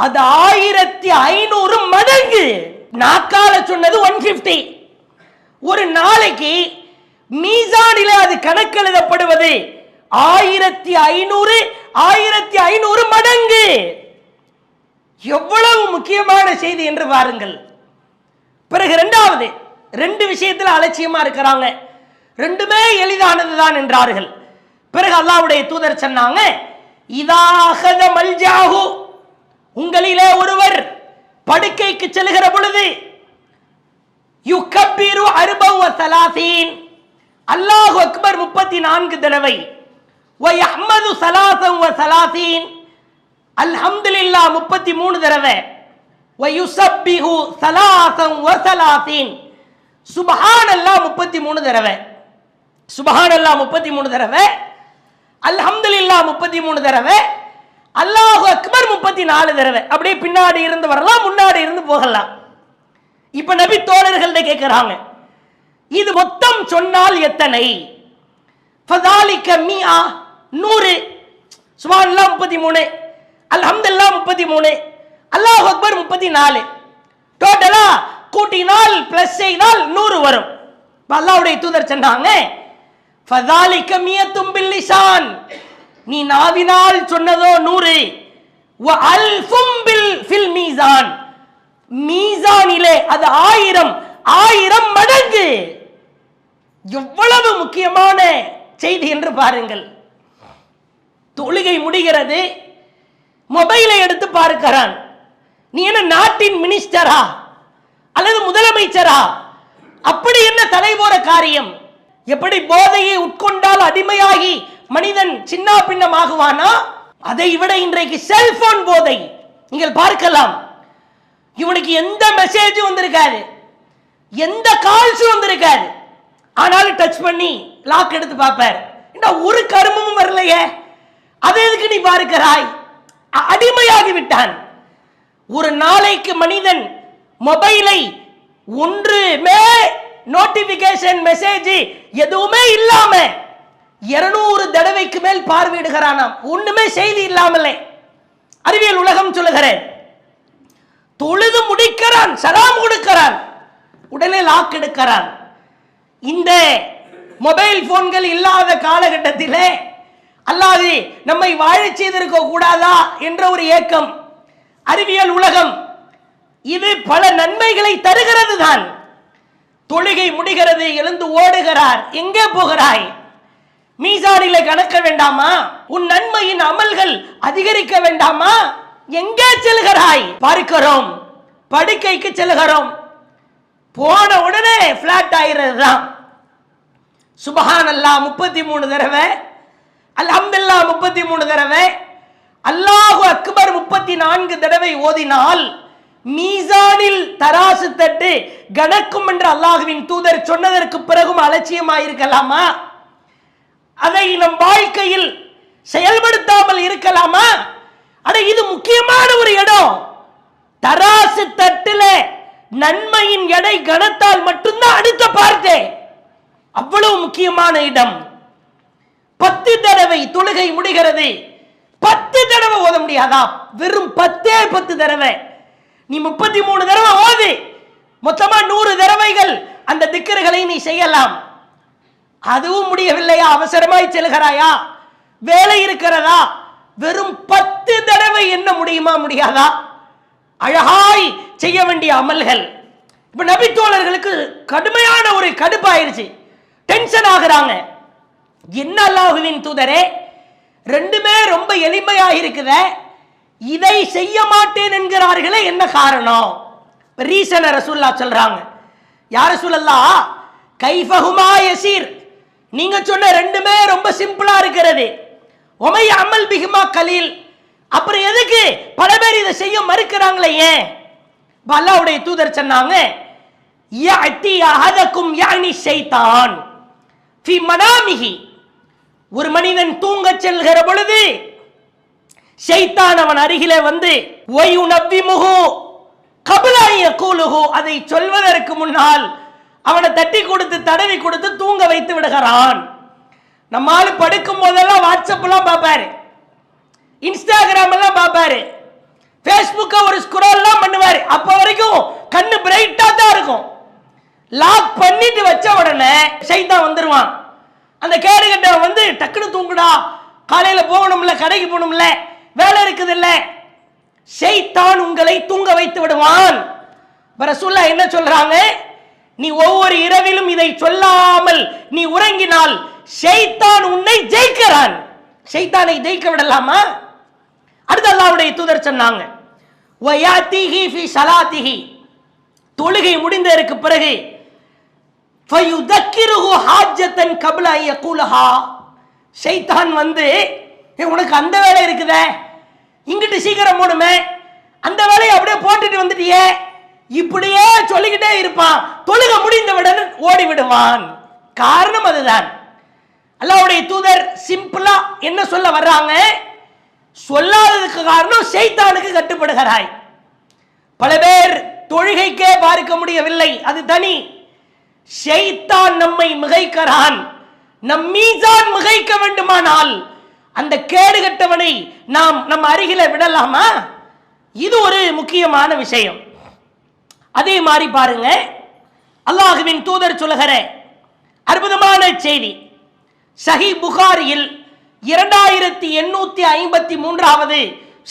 [SPEAKER 1] அது 1500 மடங்கு. நாக்கால சொன்னது 150. ஒரு நாளைக்கு மீசானிலே அது கணக்கெழுதப்படுவது 1500 மடங்கு. எவ்வளவு முக்கியமான செய்தி என்று பாருங்கள். பிறகு இரண்டாவது, 2 விஷயத்தில் அலட்சியமா இருக்கிறாங்க, ரெண்டுமே எளிதானதுதான் என்றார்கள். பிறகு அல்லாஹ்வுடைய தூதர் சொன்னாங்க, இதா அஹத மல்ஜாஹு, உங்களிலே ஒருவர் படுக்கைக்கு செல்கிற பொழுது யுகப்பிரு 34, அல்லாஹு அக்பர் 34 தடவை, வ யஹ்மது 33, அல்ஹம்துலில்லாஹ் 33 தடவை, வ யுஸப்பிஹு 33, சுப்ஹானல்லாஹ் 33 தடவை, சுப்ஹானல்லாஹ் 33 தடவை, அல்ஹம்துலில்லாஹ் 33 தடவை, அல்லாஹு அக்பர் 34 தடவை. அப்படியே பின்னாடி இருந்து வரலாம், முன்னாடி இருந்து போகலாம். இப்ப நபி தோழர்கள்ட்ட கேட்கிறாங்க, இது மொத்தம் சொன்னால் எத்தனை? ஃபதாலிக 100, சுப்ஹானல்லாஹ் 33, அல்ஹம்துலில்லாஹ் 33, அல்லாஹு அக்பர் 34, டோட்டலா கூட்டினால் பிளஸ் செய்தால் 100 வரும். அல்லாஹ்வுடைய தூதர் சொன்னாங்க, ஃபதாலிக 100 பில் லிசான், நீ நாவினால் சொன்னதோ 100, வ 1000 ஃபில் மீசான், மீசானிலே அது 1000 மடங்கு. எவ்வளவு முக்கியமான செய்தி என்று பாருங்கள். தொழுகை முடிகிறது, மொபைலை எடுத்து பார்க்கிறான். நீ என்ன நாட்டின் மினிஸ்டரா அல்லது முதலமைச்சரா? அப்படி என்ன தலைவோர காரியம்? எப்படி போதையை உட்கொண்டால் அடிமையாகி மனிதன் சின்ன பின்னமாகுவானா, அதை விட இன்றைக்கு செல்போன் போதை. நீங்கள் பார்க்கலாம், இவனுக்கு எந்த மெசேஜும் வந்திருக்காது, எந்த கால்ஸும் வந்திருக்காது, ஆனாலும் டச் பண்ணி லாக் எடுத்து பார்ப்பார். ஒரு கருமமும் வரலையே, அதை எதுக்கு நீ பார்க்கிறாய்? அடிமையாகி விட்டான். ஒரு நாளைக்கு மனிதன் மொபைலை ஒன்றுமே நோட்டிபிகேஷன் மெசேஜ் எதுவுமே இல்லாம 200 தடவைக்கு மேல் பார்வையிடுகிறானாம், ஒண்ணுமே செய்தி இல்லாமலே. அறிவியல் உலகம் சொல்லுகிறேன். தொழுது முடிக்கிறான், சலாம் கொடுக்கிறான், உடனே லாக் எடுக்கிறான். இந்த மொபைல் போன்கள் இல்லாத காலகட்டத்திலே அல்லாஹ் நம்மை வாழச் செய்திருக்க கூடாதா என்ற ஒரு ஏக்கம். அறிவியல் உலகம் இது பல நன்மைகளை தருகிறது தான். தொழுகை முடிகிறது, எழுந்து ஓடுகிறார். எங்கே போகிறாய்? மீசானிலே கணக்க வேண்டாமா? உன் நன்மையின் அமல்கள் அதிகரிக்க வேண்டாமா? எங்கே செல்கிறாய்? பார்க்கிறோம், படுக்கைக்கு செல்கிறோம், போன உடனே பிளாட் ஆகிறது தான். சுபஹானல்லாஹ் 33 தடவை, அல்ஹம்துலில்லாஹ் 33 தடவை, அல்லாஹு அக்பர் 34 தடவை ஓதினால் மீசானில் தராசு தட்டு கணக்கும் என்று அல்லாஹுவின் தூதர் சொன்னதற்கு பிறகும் அலட்சியமாயிருக்கலாமா? அதை நம் வாழ்க்கையில் செயல்படுத்தாமல் இருக்கலாமா? அட, இது முக்கியமான ஒரு இடம். தராசு தட்டுல நன்மையின் எடை கணத்தால் மட்டும்தான் அடுத்த பார்த்தே. அவ்வளவு முக்கியமான இடம். 10 தடவை தொழுகை முடிகிறது. 10 தடவை ஓத முடியாதா? வெறும் 10 தடவை. நீ 33 தடவை ஓது. மொத்தமா 100 தடவைகள் அந்த திக்ருகளை நீ செய்யலாம். அதுவும் முடியவில்லையா? அவசரமாய் செல்கிறாயா? வேலை இருக்கிறதா? வெறும் 10 தடவை என்ன முடியுமா? முடியாதா? அழகாய் செய்ய வேண்டிய அமல்கள். இப்ப நபி தோழர்களுக்கு கடுமையான ஒரு கடுப்பாயிருச்சு, டென்ஷன் ஆகுறாங்க. என்ன அல்லாஹுவின் தூதரே, ரெண்டுமே ரொம்ப எளிமையாக இருக்குத, இதை செய்ய மாட்டேன் என்கிறார்களே, என்ன காரணம்? ரீசன் ரசூலுல்லாஹ் சொல்றாங்க. யா ரசூலல்லாஹ், கைஃபஹுமா யஸீர், நீங்க சொன்ன ரெண்டுமே ரொம்ப சிம்பிளா இருக்கிறது. ஒமை அமல் பிஹிமா கலீல், அப்புறம் எதுக்கு பல பேர் இதை செய்ய மறுக்கிறாங்களே? ஏன்? அல்லாஹ்வுடைய தூதர் சொன்னாங்க, யஅதி அஹதகும் யானி ஷைத்தான் ஃபி மனாமிஹி, ஒரு மனிதன் தூங்க செல்கிற பொழுது ஷைத்தான் அவன் அருகிலே வந்து வயுனவ்விமுஹு கப்ல அன் யகூலுஹு, அதை சொல்வதற்கு முன்னால் அவனை தட்டி கொடுத்து தடவி கொடுத்து தூங்க வைத்து விடுகிறான். நம்மால படுக்கும் போதெல்லாம் வாட்ஸ்அப் எல்லாம் பார்ப்பாரு, இன்ஸ்டாகிராம் எல்லாம் பார்ப்பாரு, ஃபேஸ்புக்க ஒரு ஸ்க்ரோல்லாம் பண்ணுவாரு. அப்ப வரைக்கும் கண்ணு பிரைட்டா தான் இருக்கும். லாக் பண்ணிட்டு வச்ச உடனே ஷைத்தான் வந்துருவான். அந்த கேடுகட்ட வந்து டக்குன்னு தூங்குடா, காலையில போகணும்ல, கடைக்கு போகணும்ல, வேலை இருக்குது இல்ல, ஷைத்தான் உங்களை தூங்க வைத்து விடுவான். ரசூலுல்லாஹ் என்ன சொல்றாங்க? நீ ஒவ்வொரு இரவிலும் இதை சொல்லாமல் நீ உறங்கினால் ஷைத்தான் உன்னை ஜெயிக்கிறான். ஷைத்தானை ஜெயிக்க விடலாமா? அடுத்து அல்லாஹ்வுடைய தூதர் சொன்னாங்க, வயாதிஹி ஃபி ஸலாத்திஹி, தொழுகை முடிந்ததற்கு பிறகு ஃபயுதக்கிருஹு ஹாஜ்ஜத்தன் கப்ல அன் யகூலஹா, ஷைத்தான் வந்து உனக்கு அந்த வேலை இருக்குதே, இங்கிட்டு சீக்கிரம் போணுமே, அந்த வேலையை அப்படியே போட்டுட்டு வந்துட்டியே, இப்படியே சொல்லிக்கிட்டே இருப்பான். தொழுகை முடிந்தவுடன் ஓடி விடுவான். காரணம் அதுதான். அல்லாஹ்வுடைய தூதர் சிம்பிளா என்ன சொல்ல வர்றாங்க? சொல்லாததுக்கு காரணம் ஷைத்தானுக்கு கட்டுப்படுகிறாய். பல பேர் தொழுகைக்கே பார்க்க முடியவில்லை, அது தனி. ஷைத்தான் நம்மை மிகைக்கிறான். நம் மீசான் மிகைக்க வேண்டுமானால் அந்த கேடுகட்டவனை நாம் நம் அருகில விடலாமா? இது ஒரு முக்கியமான விஷயம். அதே மாதிரி பாருங்க, அல்லாஹ்வின் தூதர் சொல்லுகிற அற்புதமான செய்தி சஹீஹ் புகாரியில் 2853வது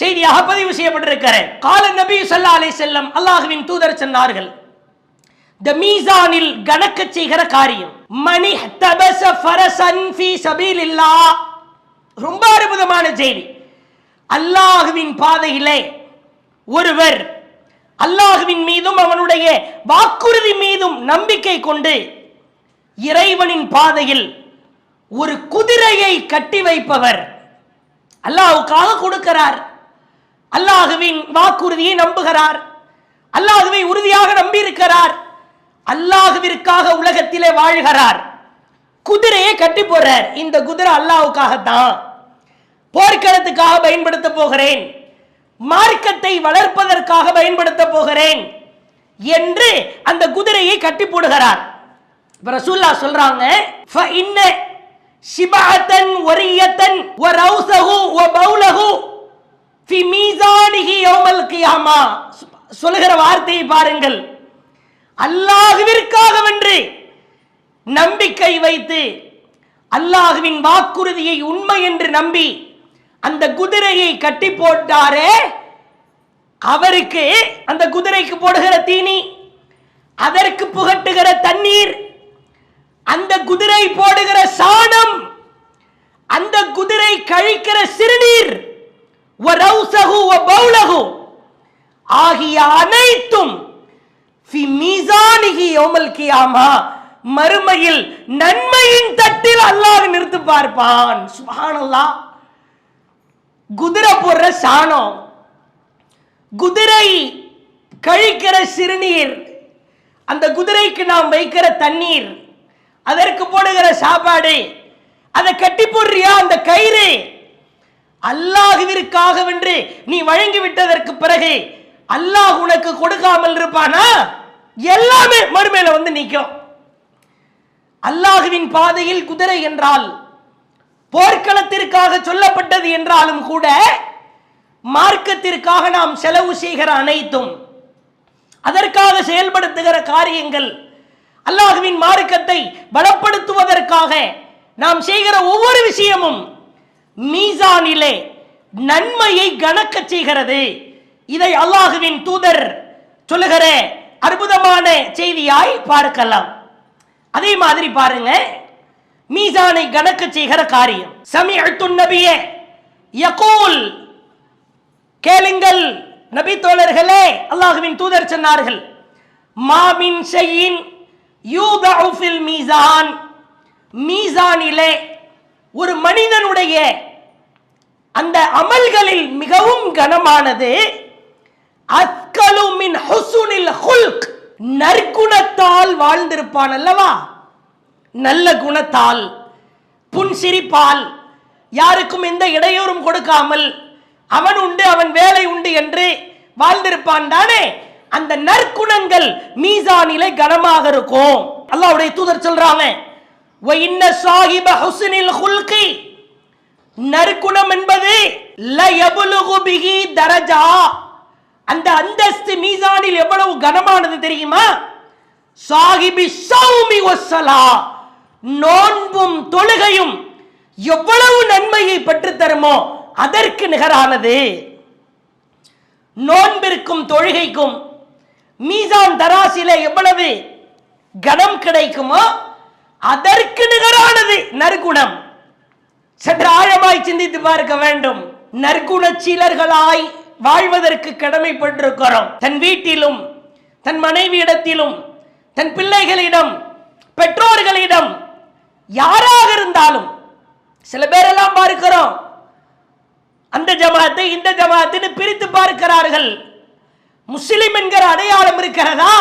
[SPEAKER 1] செய்தியாக பதிவு செய்யப்பட்டிருக்கிறது. கால நபி ஸல்லல்லாஹு அலைஹி வஸல்லம், அல்லாஹ்வின் தூதர் சொன்னார்கள், இந்த மீசானில் கணக்க செய்கிற காரியம், மனி தபஸ ஃபரஸன் ஃபீ சபீலில்லாஹ், ரொம்ப அற்புதமான செய்தி. அல்லாஹ்வின் பாதையிலே ஒருவர் அல்லாஹ்வின் மீதும் அவனுடைய வாக்குறுதி மீதும் நம்பிக்கை கொண்டு இறைவனின் பாதையில் ஒரு குதிரையை கட்டி வைப்பவர், அல்லாஹ்வுக்காக கொடுக்கிறார், அல்லாஹ்வின் வாக்குறுதியை நம்புகிறார், அல்லாஹ்வை உறுதியாக நம்பி இருக்கிறார், அல்லாஹ்விற்காக உலகத்திலே வாழ்கிறார், குதிரையை கட்டி போடுறார். இந்த குதிரை அல்லாஹ்வுக்காகத்தான், போர்க்களத்துக்காக பயன்படுத்த போகிறேன், மார்க்கத்தை வளர்ப்பதற்காக பயன்படுத்த போகிறேன் என்று அந்த குதிரையை கட்டி போடுகிறார். ரசூலுல்லாஹ் சொல்றாங்க, ஃபஇன்ன ஷிபஅத்தன் வரியத்தன் வரௌஸஹு வபௌலஹு ஃபி மீசானிஹி யௌமல் கியாமா, சொல்லுகிற வார்த்தையை பாருங்கள். அல்லாஹ்விற்காகவென்று நம்பிக்கை வைத்து அல்லாஹ்வின் வாக்குறுதியை உண்மை என்று நம்பி அந்த குதிரையை கட்டி போட்டாரே, அவருக்கு அந்த குதிரைக்கு போடுகிற தீனி, அதற்கு புகட்டுகிற தண்ணீர், அந்த குதிரை போடுகிற சாணம், அந்த குதிரை கழிக்கிற சிறுநீர், வரௌஸஹு வபௌலஹு ஆகிய அனைத்தும் ஃபி மீசானிஹி யௌமல் கியாமா, மறுமையில் நன்மையின் தட்டில் அல்லாஹ் நிறுத்தி பார்ப்பான். சுப்ஹானல்லாஹ். குதிரை போடுற சாணம், குதிரை கழிக்கிற சிறுநீர், அந்த குதிரைக்கு நாம் வைக்கிற தண்ணீர், அதற்கு போடுகிற சாப்பாடு, அதை கட்டி போடுறியா அந்த கயிறு, அல்லாஹ்விற்காக வென்று நீ வழங்கி விட்டதற்கு பிறகு அல்லாஹ் உனக்கு கொடுக்காமல் இருப்பானா? எல்லாமே மறுமையில வந்து நிற்கும். அல்லாஹ்வின் பாதையில் குதிரை என்றால் போர்க்களத்திற்காக சொல்லப்பட்டது என்றாலும் கூட மார்க்கத்திற்காக நாம் செலவு செய்கிற அனைத்தும், அதற்காக செயல்படுத்துகிற காரியங்கள், அல்லாஹ்வின் மார்க்கத்தை பலப்படுத்துவதற்காக நாம் செய்கிற ஒவ்வொரு விஷயமும் மீசானிலே நன்மையை கணக்க செய்கிறது. இதை அல்லாஹ்வின் தூதர் சொல்லுகிற அற்புதமான செய்தியாய் பார்க்கலாம். அதே மாதிரி பாருங்க, மீசானை கணக்க செய்கிற காரியம். சமிஅத்து நபிய யகூல், கேளுங்கள் நபி தோழர்களே, அல்லாஹ்வின் தூதர் சொன்னார்கள், மாமின் ஷைஇன் யூதஉ ஃபில் மீசான், மீசானிலே ஒரு மனிதனுடைய அந்த அமல்களில் மிகவும் கனமானது அத்கலு மின் ஹுஸ்னில் ஹுல்க், நற்குணத்தால் வாழ்ந்திருப்பான் அல்லவா, நல்ல குணத்தால், புன்சிரிப்பால், யாருக்கும் எந்த இடையூறும் கொடுக்காமல் அவன் உண்டு அவன் வேலை உண்டு என்று வாழ்ந்திருப்பான் தானே, அந்த நற்குணங்கள் மீசானிலே கனமாக இருக்கும். அல்லாஹ்வுடைய தூதர் சொல்றாங்க, வ இன்ன ஸாஹிப ஹுஸ்னில் ஹுல்கி, நற்குணம் என்பது ல யப்லுகு பிஹி தரஜா, அந்த அந்தஸ்து மீசானில் எவ்வளவு கனமானது தெரியுமா? சாஹிபி ஸௌமி வஸ்ஸலா, நோன்பும் தொழுகையும் எவ்வளவு நன்மையை பெற்று தருமோ அதற்கு நிகரானது. நோன்பிற்கும் தொழுகைக்கும் மீசான் தராசிலே எவ்வளவு கனம் கிடைக்குமோ அதற்கு நிகரானது நற்குணம். சற்று ஆழமாய் சிந்தித்து பார்க்க வேண்டும். நற்குணச்சீலர்களாய் வாழ்வதற்கு கடமைப்பட்டிருக்கிறோம். தன் வீட்டிலும் தன் மனைவியிடத்திலும் தன் பிள்ளைகளிடம் பெற்றோர்களிடம் யாராக இருந்தாலும், சில பேரெல்லாம் பார்க்கிறோம் அந்த ஜமாத்தை இந்த ஜமாத்தின்னு பிரித்து பார்க்கிறார்கள். முஸ்லிம் என்கிற அடையாளம் இருக்கிறதா?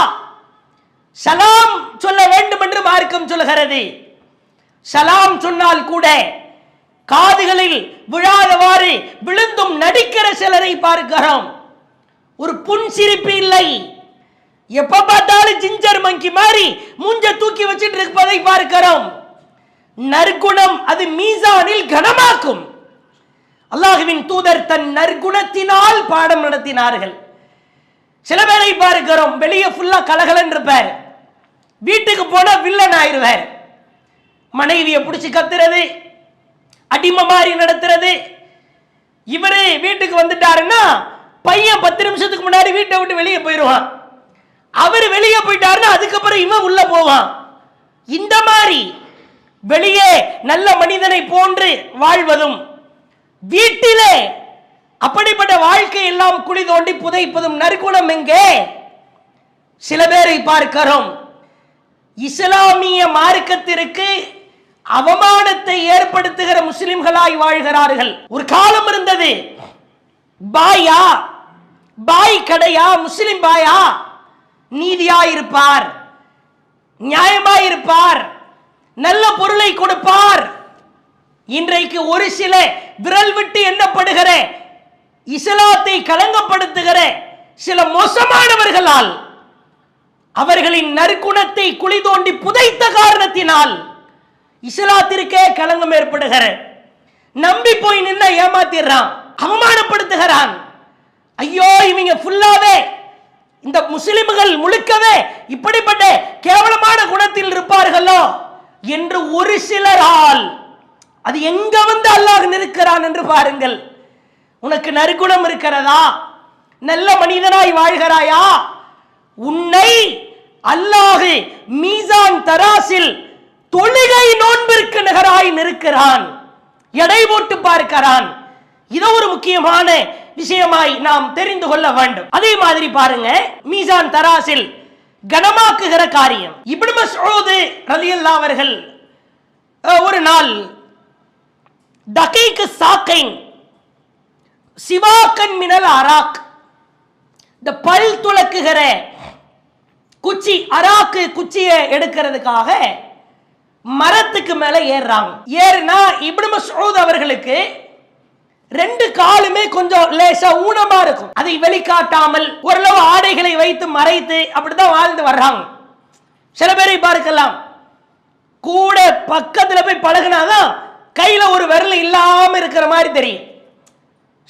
[SPEAKER 1] சலாம் சொல்ல வேண்டும் என்று மார்க்கம் சொல்கிறது. சலாம் சொன்னால் கூட காதுகளில் விழாதவாறு விழுந்தும் நடிக்கிற சிலரை பார்க்கிறோம். ஒரு புன்சிரிப்பு இல்லை, எப்ப பார்த்தாலும் ஜிஞ்சர் மங்கி மாதிரி மூஞ்ச தூக்கி வச்சிட்டு இருப்பதை பார்க்கிறோம். நற்குணம் அது மீசானில் கனமாக்கும். அல்லாஹ்வின் தூதர் தன் நற்குணத்தினால் பாடம் நடத்தினார்கள். சில பேரை பார்க்கிறோம், வெளியே ஃபுல்லா கலகலன் இருப்பார், வீட்டுக்கு போனா வில்லன் ஆயிருவார். மனைவியை பிடிச்சி கத்துறது, அடிமை மாதிரி நடத்துறது. இவரு வீட்டுக்கு வந்துட்டாருன்னா பையன் 10 நிமிஷத்துக்கு முன்னாடி வீட்டை விட்டு வெளியே போயிடுவான். அவர் வெளியே போயிட்டாருன்னா அதுக்கப்புறம் இவன் உள்ள போவான். இந்த மாதிரி வெளியே நல்ல மனிதனை போன்று வாழ்வதும் வீட்டிலே அப்படிப்பட்ட வாழ்க்கை எல்லாம் குழி தோண்டி புதைப்பதும் நற்குணம் எங்கே? சில பேரை பார்க்கிறோம், இஸ்லாமிய மார்க்கத்திற்கு அவமானத்தை ஏற்படுத்துகிற முஸ்லிம்களாய் வாழ்கிறார்கள். ஒரு காலம் இருந்தது, பாயா பாய் கடையா, முஸ்லிம் பாயா நீதியாயிருப்பார், நியாயமாயிருப்பார், நல்ல பொருளை கொடுப்பார். இன்றைக்கு ஒரு சில விரல் விட்டு எண்ணப்படுகிற இஸ்லாத்தை களங்கப்படுத்துகிற சில மோசமானவர்களால் அவர்களின் நற்குணத்தை குழி தோண்டி புதைத்த காரணத்தினால் இஸ்லாத்திற்கே களங்கம் ஏற்படுகிற, நம்பி போய் நின்ன ஏமாத்திடுறான், அவமானப்படுத்துகிறான். ஐயோ இவங்க ஃபுல்லாவே இந்த முஸ்லிம்கள் முழுக்கவே இப்படிப்பட்ட கேவலமான குணத்தில் இருப்பார்களோ என்று ஒரு சிலரால் அது எங்க வந்து அல்லாஹ் நிற்கிறான் என்று பாருங்கள். உனக்கு நற்குணம் இருக்கிறதா? நல்ல மனிதனாய் வாழ்கிறாயா? உன்னை அல்லாஹ் மீசான் தராசில் தொழுகை நோன்பிற்கு நிகராய் நிற்கிறான், எடை போட்டு பார்க்கிறான். இது ஒரு முக்கியமான விஷயமாய் நாம் தெரிந்து கொள்ள வேண்டும். அதே மாதிரி பாருங்க, மீசான் தராசில் கனமாக்குகிற காரியம். இப்னு மஸ்ஊத் ரலியல்லாஹு அவர்கள் ஒரு நாள் தகீக் சாக்கைன் சிவாக்கன் மினல் அராக், இந்த பல் துலக்குகிற குச்சி, அராக்கு குச்சியை எடுக்கிறதுக்காக மரத்துக்கு மேல ஏறுறாங்க. ஏறுனா இப்னு மஸ்ஊத் அவர்களுக்கு ரெண்டு காலுமே கொஞ்சம் லேசா ஊனமா இருக்கும். அதை வெளிக்காட்டாமல் ஓரளவு ஆடைகளை வைத்து மறைத்து அப்படிதான் வாழ்ந்து வர்றாங்க. சில பேரை பார்க்கலாம், கூட பக்கத்துல போய் பழகினாதான் கையில ஒரு விரல் இல்லாம இருக்கிற மாதிரி தெரியும்.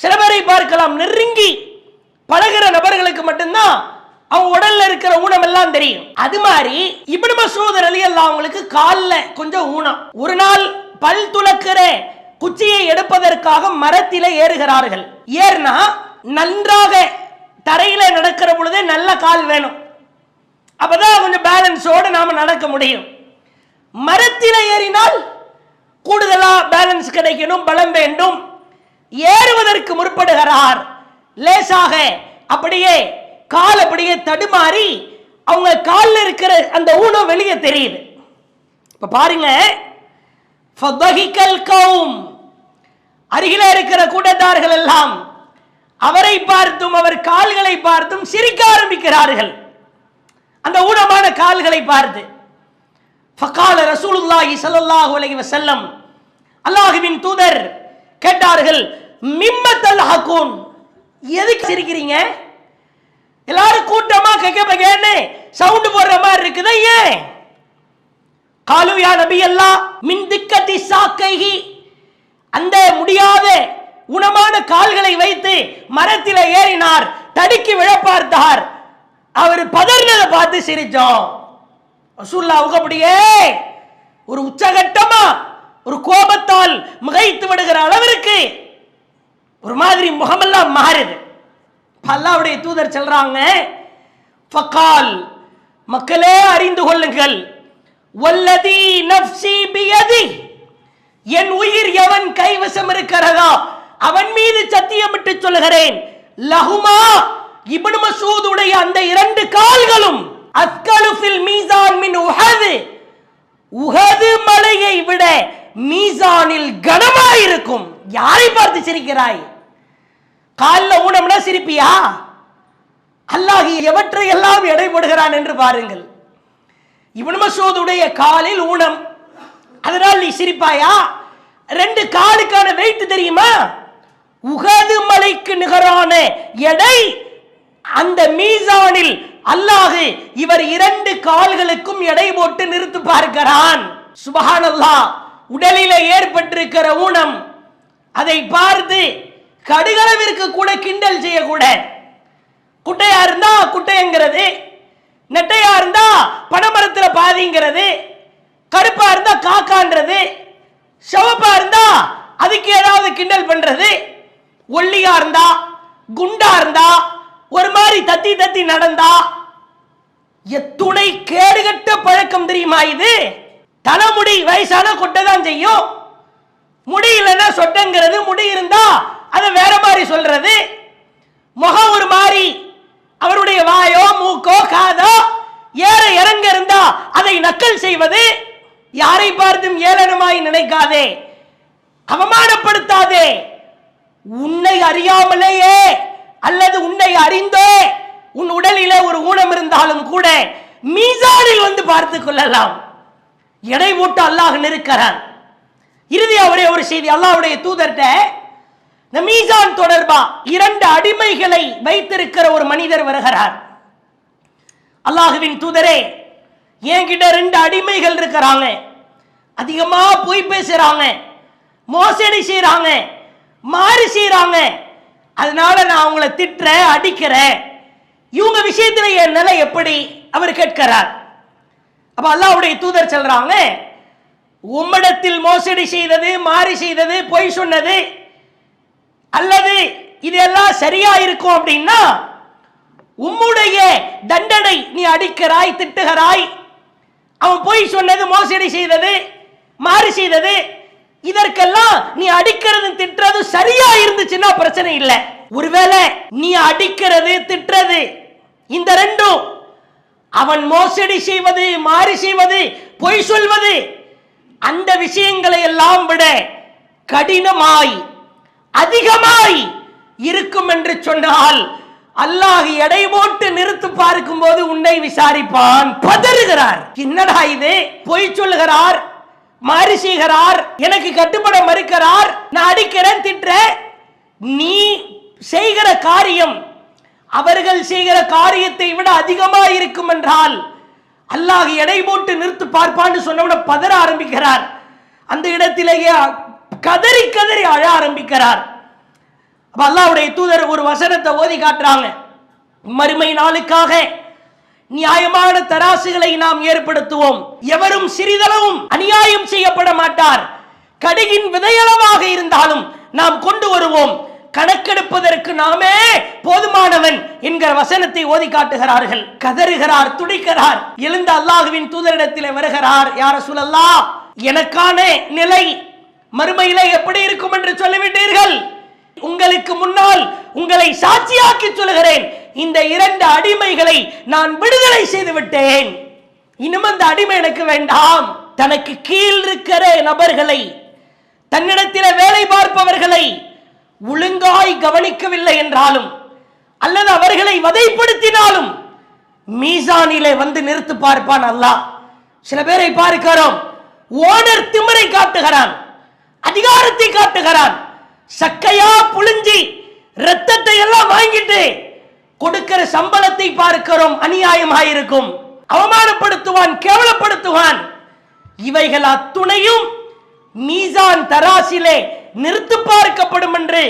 [SPEAKER 1] சில பேரை பார்க்கலாம், நெருங்கி பழகிற நபர்களுக்கு மட்டும்தான் அவங்க உடல்ல இருக்கிற ஊனம் எல்லாம் தெரியும். அது மாதிரி இப்னு மஸ்ஊத் ரலியல்லாஹு அவங்களுக்கு கால்ல கொஞ்சம் ஊனம். ஒரு நாள் பல் துலக்கிற குச்சியை எடுப்பதற்காக மரத்தில ஏறுகிறார்கள். ஏறினா நன்றாக தரையில நடக்கிற பொழுதே நல்ல கால் வேணும், அப்பதான் கொஞ்சம் பேலன்ஸோடு நாம நடக்க முடியும். மரத்தில ஏறினால் கூடுதலா பேலன்ஸ் கிடைக்கணும், பலம் வேண்டும். ஏறுவதற்கு முற்படுகிறார். லேசாக அப்படியே கால் அப்படியே தடுமாறி அவங்க காலில் இருக்கிற அந்த ஊனம் வெளியே தெரியுது. இப்ப பாருங்க, ஃபதஹிகல் கௌம், அருகில இருக்கிற கூட்டத்தார்கள் எல்லாம் அவரை பார்த்தும் அவர் கால்களை பார்த்தும் சிரிக்க ஆரம்பிக்கிறார்கள், அந்த ஊனமான கால்களை பார்த்து. ஃபகால ரசூலுல்லாஹி ஸல்லல்லாஹு அலைஹி வஸல்லம், அல்லாஹ்வின் தூதர் கேட்டார்கள், மிம்ம தல்ஹகுன், எதுக்கு சிரிக்கிறீங்க? எல்லாரும் கூட்டமா கெகபகேன்னு சவுண்ட் போடுற மாதிரி இருக்குது, ஏன்? காலு யா நபி அல்லாஹ் மின் திக்கத்தி சாக்கைஹி, அந்த முடியாத ஊனமான கால்களை வைத்து மரத்தில் ஏறினார், தடுக்கி விழ பார்த்தார், அவர் பதறினதை பார்த்து சிரிச்சோம். ரசூலுல்லாஹ் அப்படியே ஒரு உச்சகட்டமா ஒரு கோபத்தால் மிகைத்து விடுகிற அளவிற்கு ஒரு மாதிரி முகமெல்லாம் மாறுது. அல்லாஹ்வுடைய தூதர் சொல்றாங்க, ஃபகால், மக்களே அறிந்து கொள்ளுங்கள், வல்லதி நஃப்ஸி பியதி, என் உயிர் எவன் கைவசம் இருக்கிறதோ அவன் மீது சத்தியமிட்டு சொல்கிறேன், லஹுமா, இப்னு மஸ்ஊத் உடைய அந்த இரண்டு கால்களும் அத்கலு ஃபில் மீசான் மின் உஹது, உஹது மலையை விட மீசானில் கனமாயிருக்கும். யாரை பார்த்து சிரிக்கிறாய்? கால்ல ஊனம்னா சிரிப்பியா? அல்லாஹ் எவற்றை எல்லாம் எடை போடுகிறான் என்று பாருங்கள். இப்னு மஸ்ஊத் உடைய காலில் ஊனம், அதனால் நீ சிரிப்பாயா? ரெண்டு காலுக்கான வெயிட் தெரியுமா? உஹது மலைக்கு நிகரான எடை அந்த மீசானில் அல்லாஹ் இவர் இரண்டு கால்களுக்கும் எடை போட்டு நிறுத்தி பார்க்கிறான். சுப்ஹானல்லாஹ். உடலிலே ஏற்பட்டிருக்கிற ஊனம், அதை பார்த்து கடுகளவிற்கு கூட கிண்டல் செய்யக்கூட. குட்டையா இருந்தா குட்டைங்கிறது, நெட்டையா இருந்தா பனைமரத்தில் பாதிங்கிறது, கருப்பா இருந்தா காக்கான்றது, சிவப்பா இருந்தா அதுக்கு ஏதாவது கிண்டல் பண்றது, ஒல்லியா இருந்தா குண்டா இருந்தா ஒரு மாதிரி தத்தி தத்தி நடந்தா, எத்துணை கேடுகட்ட பழக்கம் தெரியுமா இது? தலைமுடி வயசான கொட்டை தான் செய்யும், முடி இல்லைன்னா சொட்டங்கிறது, முடி இருந்தா அதை வேற மாதிரி சொல்றது, முகம் ஒரு மாதிரி, அவருடைய வாயோ மூக்கோ காதோ ஏற இறங்க இருந்தா அதை நக்கல் செய்வது. யாரை பார்த்தும் ஏளனமாய் நினைக்காதே, அவமானப்படுத்தாதே. உன்னை அறியாமலேயே அல்லது உன்னை அறிந்தோ உன் உடலிலே ஒரு ஊனம் இருந்தாலும் கூட மீசானில் வந்து பார்த்து கொள்ளலாம். எடை போட்டு அல்லாஹ் நிற்கிறான். இறுதியா ஒரே ஒரு செய்தி, அல்லாஹ்வுடைய தூதர்கிட்ட இந்த மீசான் தொடர்பா இரண்டு அடிமைகளை வைத்திருக்கிற ஒரு மனிதர் வருகிறார். அல்லாஹ்வின் தூதரே, என்கிட்ட ரெண்டு அடிமைகள் இருக்கிறாங்க, அதிகமா பொய் பேசுறாங்க, மோசடி செய்யறாங்க, மாறு செய்யறாங்க, அதனால நான் அவங்கள திட்டுறேன், அடிக்கிறேன், இவங்க விஷயத்துல என் நிலை எப்படி? அவர் கேட்கிறார். அப்ப அல்லாஹ்வுடைய தூதர் சொல்றாங்க, உம்மிடத்தில் மோசடி செய்தது, மாறு செய்தது, பொய் சொன்னது அல்லது இதெல்லாம் சரியா இருக்கும் அப்படின்னா உம்முடைய தண்டனை, நீ அடிக்கிறாய், திட்டுகிறாய், அவன் பொய் சொன்னது, மோசடி செய்தது, மாறு செய்தது, இதற்கெல்லாம் நீ அடிக்கிறது திட்டுறது சரியா இருந்துச்சுன்னா பிரச்சனை இல்லை. ஒருவேளை நீ அடிக்கிறது திட்டுறது இந்த ரெண்டும் அவன் மோசடி செய்வது, மாறி செய்வது, பொய் சொல்வது, அந்த விஷயங்களை எல்லாம் விட கடினமாய் அதிகமாய் இருக்கும் என்று சொன்னால் அல்லாஹ் எடை போட்டு நிறுத்து பார்க்கும் போது உன்னை விசாரிப்பான். பதறுகிறார். என்னடா இது? பொய் சொல்லுகிறார், மாறி செய்கிறார், எனக்கு கட்டுப்பட மறுக்கிறார், நான் அடிக்கிறேன், திட்டுறேன். நீ செய்கிற காரியம் அவர்கள் செய்கிற காரியத்தை விட அதிகமாக இருக்கும் என்றால் அல்லாஹ் எடை போட்டு நிறுத்து பார்ப்பான்னு சொன்னவுட பதற ஆரம்பிக்கிறார். அந்த இடத்திலேயே கதறி கதறி அழ ஆரம்பிக்கிறார். அல்லாஹ்வுடைய தூதர் ஒரு வசனத்தை ஓதி காட்டுறாங்க. மறுமை நாளுக்காக நியாயமான தராசுகளை நாம் ஏற்படுத்துவோம். எவரும் சிறிதளவும் அநியாயம் செய்யப்பட மாட்டார். கடுகின் விதையளவாக இருந்தாலும் நாம் கொண்டு வருவோம். கணக்கெடுப்பதற்கு நாமே போதுமானவன் என்கிற வசனத்தை ஓதி காட்டுகிறார்கள். கதறுகிறார், துடிக்கிறார். எழுந்த அல்லாஹ்வின் தூதரிடத்தில் வருகிறார். யா ரசூலல்லாஹ், எனக்கான நிலை மறுமையிலே எப்படி இருக்கும் என்று சொல்லிவிட்டீர்கள். உங்களுக்கு முன்னால் உங்களை சாட்சியாக்கி சொல்கிறேன், இந்த 2 அடிமைகளை நான் விடுதலை செய்து விட்டேன். இன்னும் அந்த அடிமை எனக்கு வேண்டாம். தனக்கு கீழ் இருக்கிற நபர்களை, தன்னிடத்தில் வேலை பார்ப்பவர்களை ஒழுங்காய் கவனிக்கவில்லை என்றாலும் அல்லது அவர்களை வதைப்படுத்தினாலும் மீசானிலே வந்து நிறுத்து பார்ப்பான் அல்லாஹ். சில பேரை பார்க்கிறோம், ஓனர் திமிரை காட்டுகிறான், அதிகாரத்தை காட்டுகிறான், சக்கையா புழிஞ்சி ரத்தத்தை எல்லாம் வாங்கிட்டு கொடுக்கிற சம்பளத்தை பார்க்கிறோம், அநியாயமாயிருக்கும். அவமானப்படுத்துவான், கேவலப்படுத்துவான். இவைகள் அத்துணையும் மீசான் தராசிலே நிறுத்து பார்க்கப்படும் என்று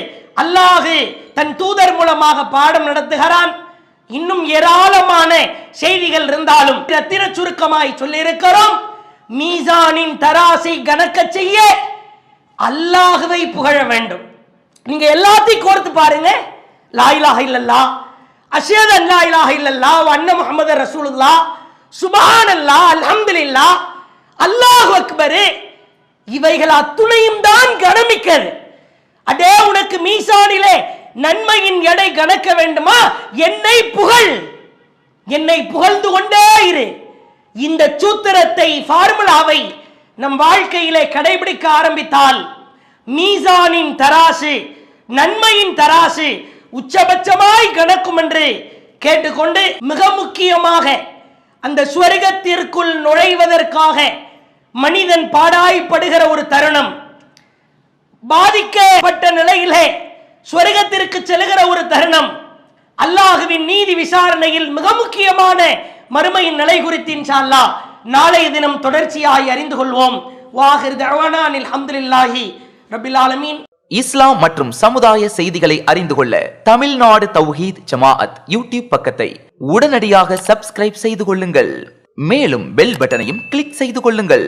[SPEAKER 1] அல்லாஹ் தன் தூதர் மூலமாக பாடம் நடத்துகிறான். இன்னும் ஏராளமான செய்திகள் இருந்தாலும் ரத்தின சுருக்கமாய் சொல்லி இருக்கிறோம். மீசானின் தராசை கணக்க செய்ய அல்லாஹ்வை புகழ வேண்டும். நீங்க எல்லாத்தையும் கோர்த்து பாருங்க. லா இலாஹ இல்லல்லாஹ், அஷ்ஹது அன் லா இலாஹ இல்லல்லாஹ் வ அன்ன முஹம்மது ரசூலுல்லாஹ், சுப்ஹானல்லாஹ், அல்ஹம்துலில்லாஹ், அல்லாஹு அக்பர், இவைகள் அத்துணையும் தான் கணமிக்கிறது. அடே, உனக்கு மீசானிலே நன்மையின் எடை கணக்க வேண்டுமா? என்னை புகழ், என்னை புகழ்ந்து கொண்டே இரு. இந்த சூத்திரத்தை, ஃபார்முலாவை நம் வாழ்க்கையிலே கடைபிடிக்க ஆரம்பித்தால் மீசானின் தராசு, நன்மையின் தராசு உச்சபட்சமாய் கணக்கும் என்று கேட்டுக்கொண்டு, மிக முக்கியமாக அந்த சுவர்க்கத்திற்குள் நுழைவதற்காக மனிதன் பாடாய்ப்படுகிற ஒரு தருணம், பாதிக்கப்பட்ட நிலையிலே சுவர்க்கத்திற்கு செல்கிற ஒரு தருணம், அல்லாஹ்வின் நீதி விசாரணையில் மிக முக்கியமான மறுமையின் நிலை குறித்து இன்ஷா அல்லாஹ் நாளைய தினம் தொடர்ச்சியாய் அறிந்து கொள்வோம். வாஹிர் தஅவானா அல்ஹம்துலில்லாஹி ரப்பில் ஆலமீன்.
[SPEAKER 2] இஸ்லாம் மற்றும் சமுதாய செய்திகளை அறிந்து கொள்ள தமிழ்நாடு தௌஹீத் ஜமாஅத் யூடியூப் பக்கத்தை உடனடியாக சப்ஸ்கிரைப் செய்து கொள்ளுங்கள். மேலும் பெல் பட்டனையும் கிளிக் செய்து கொள்ளுங்கள்.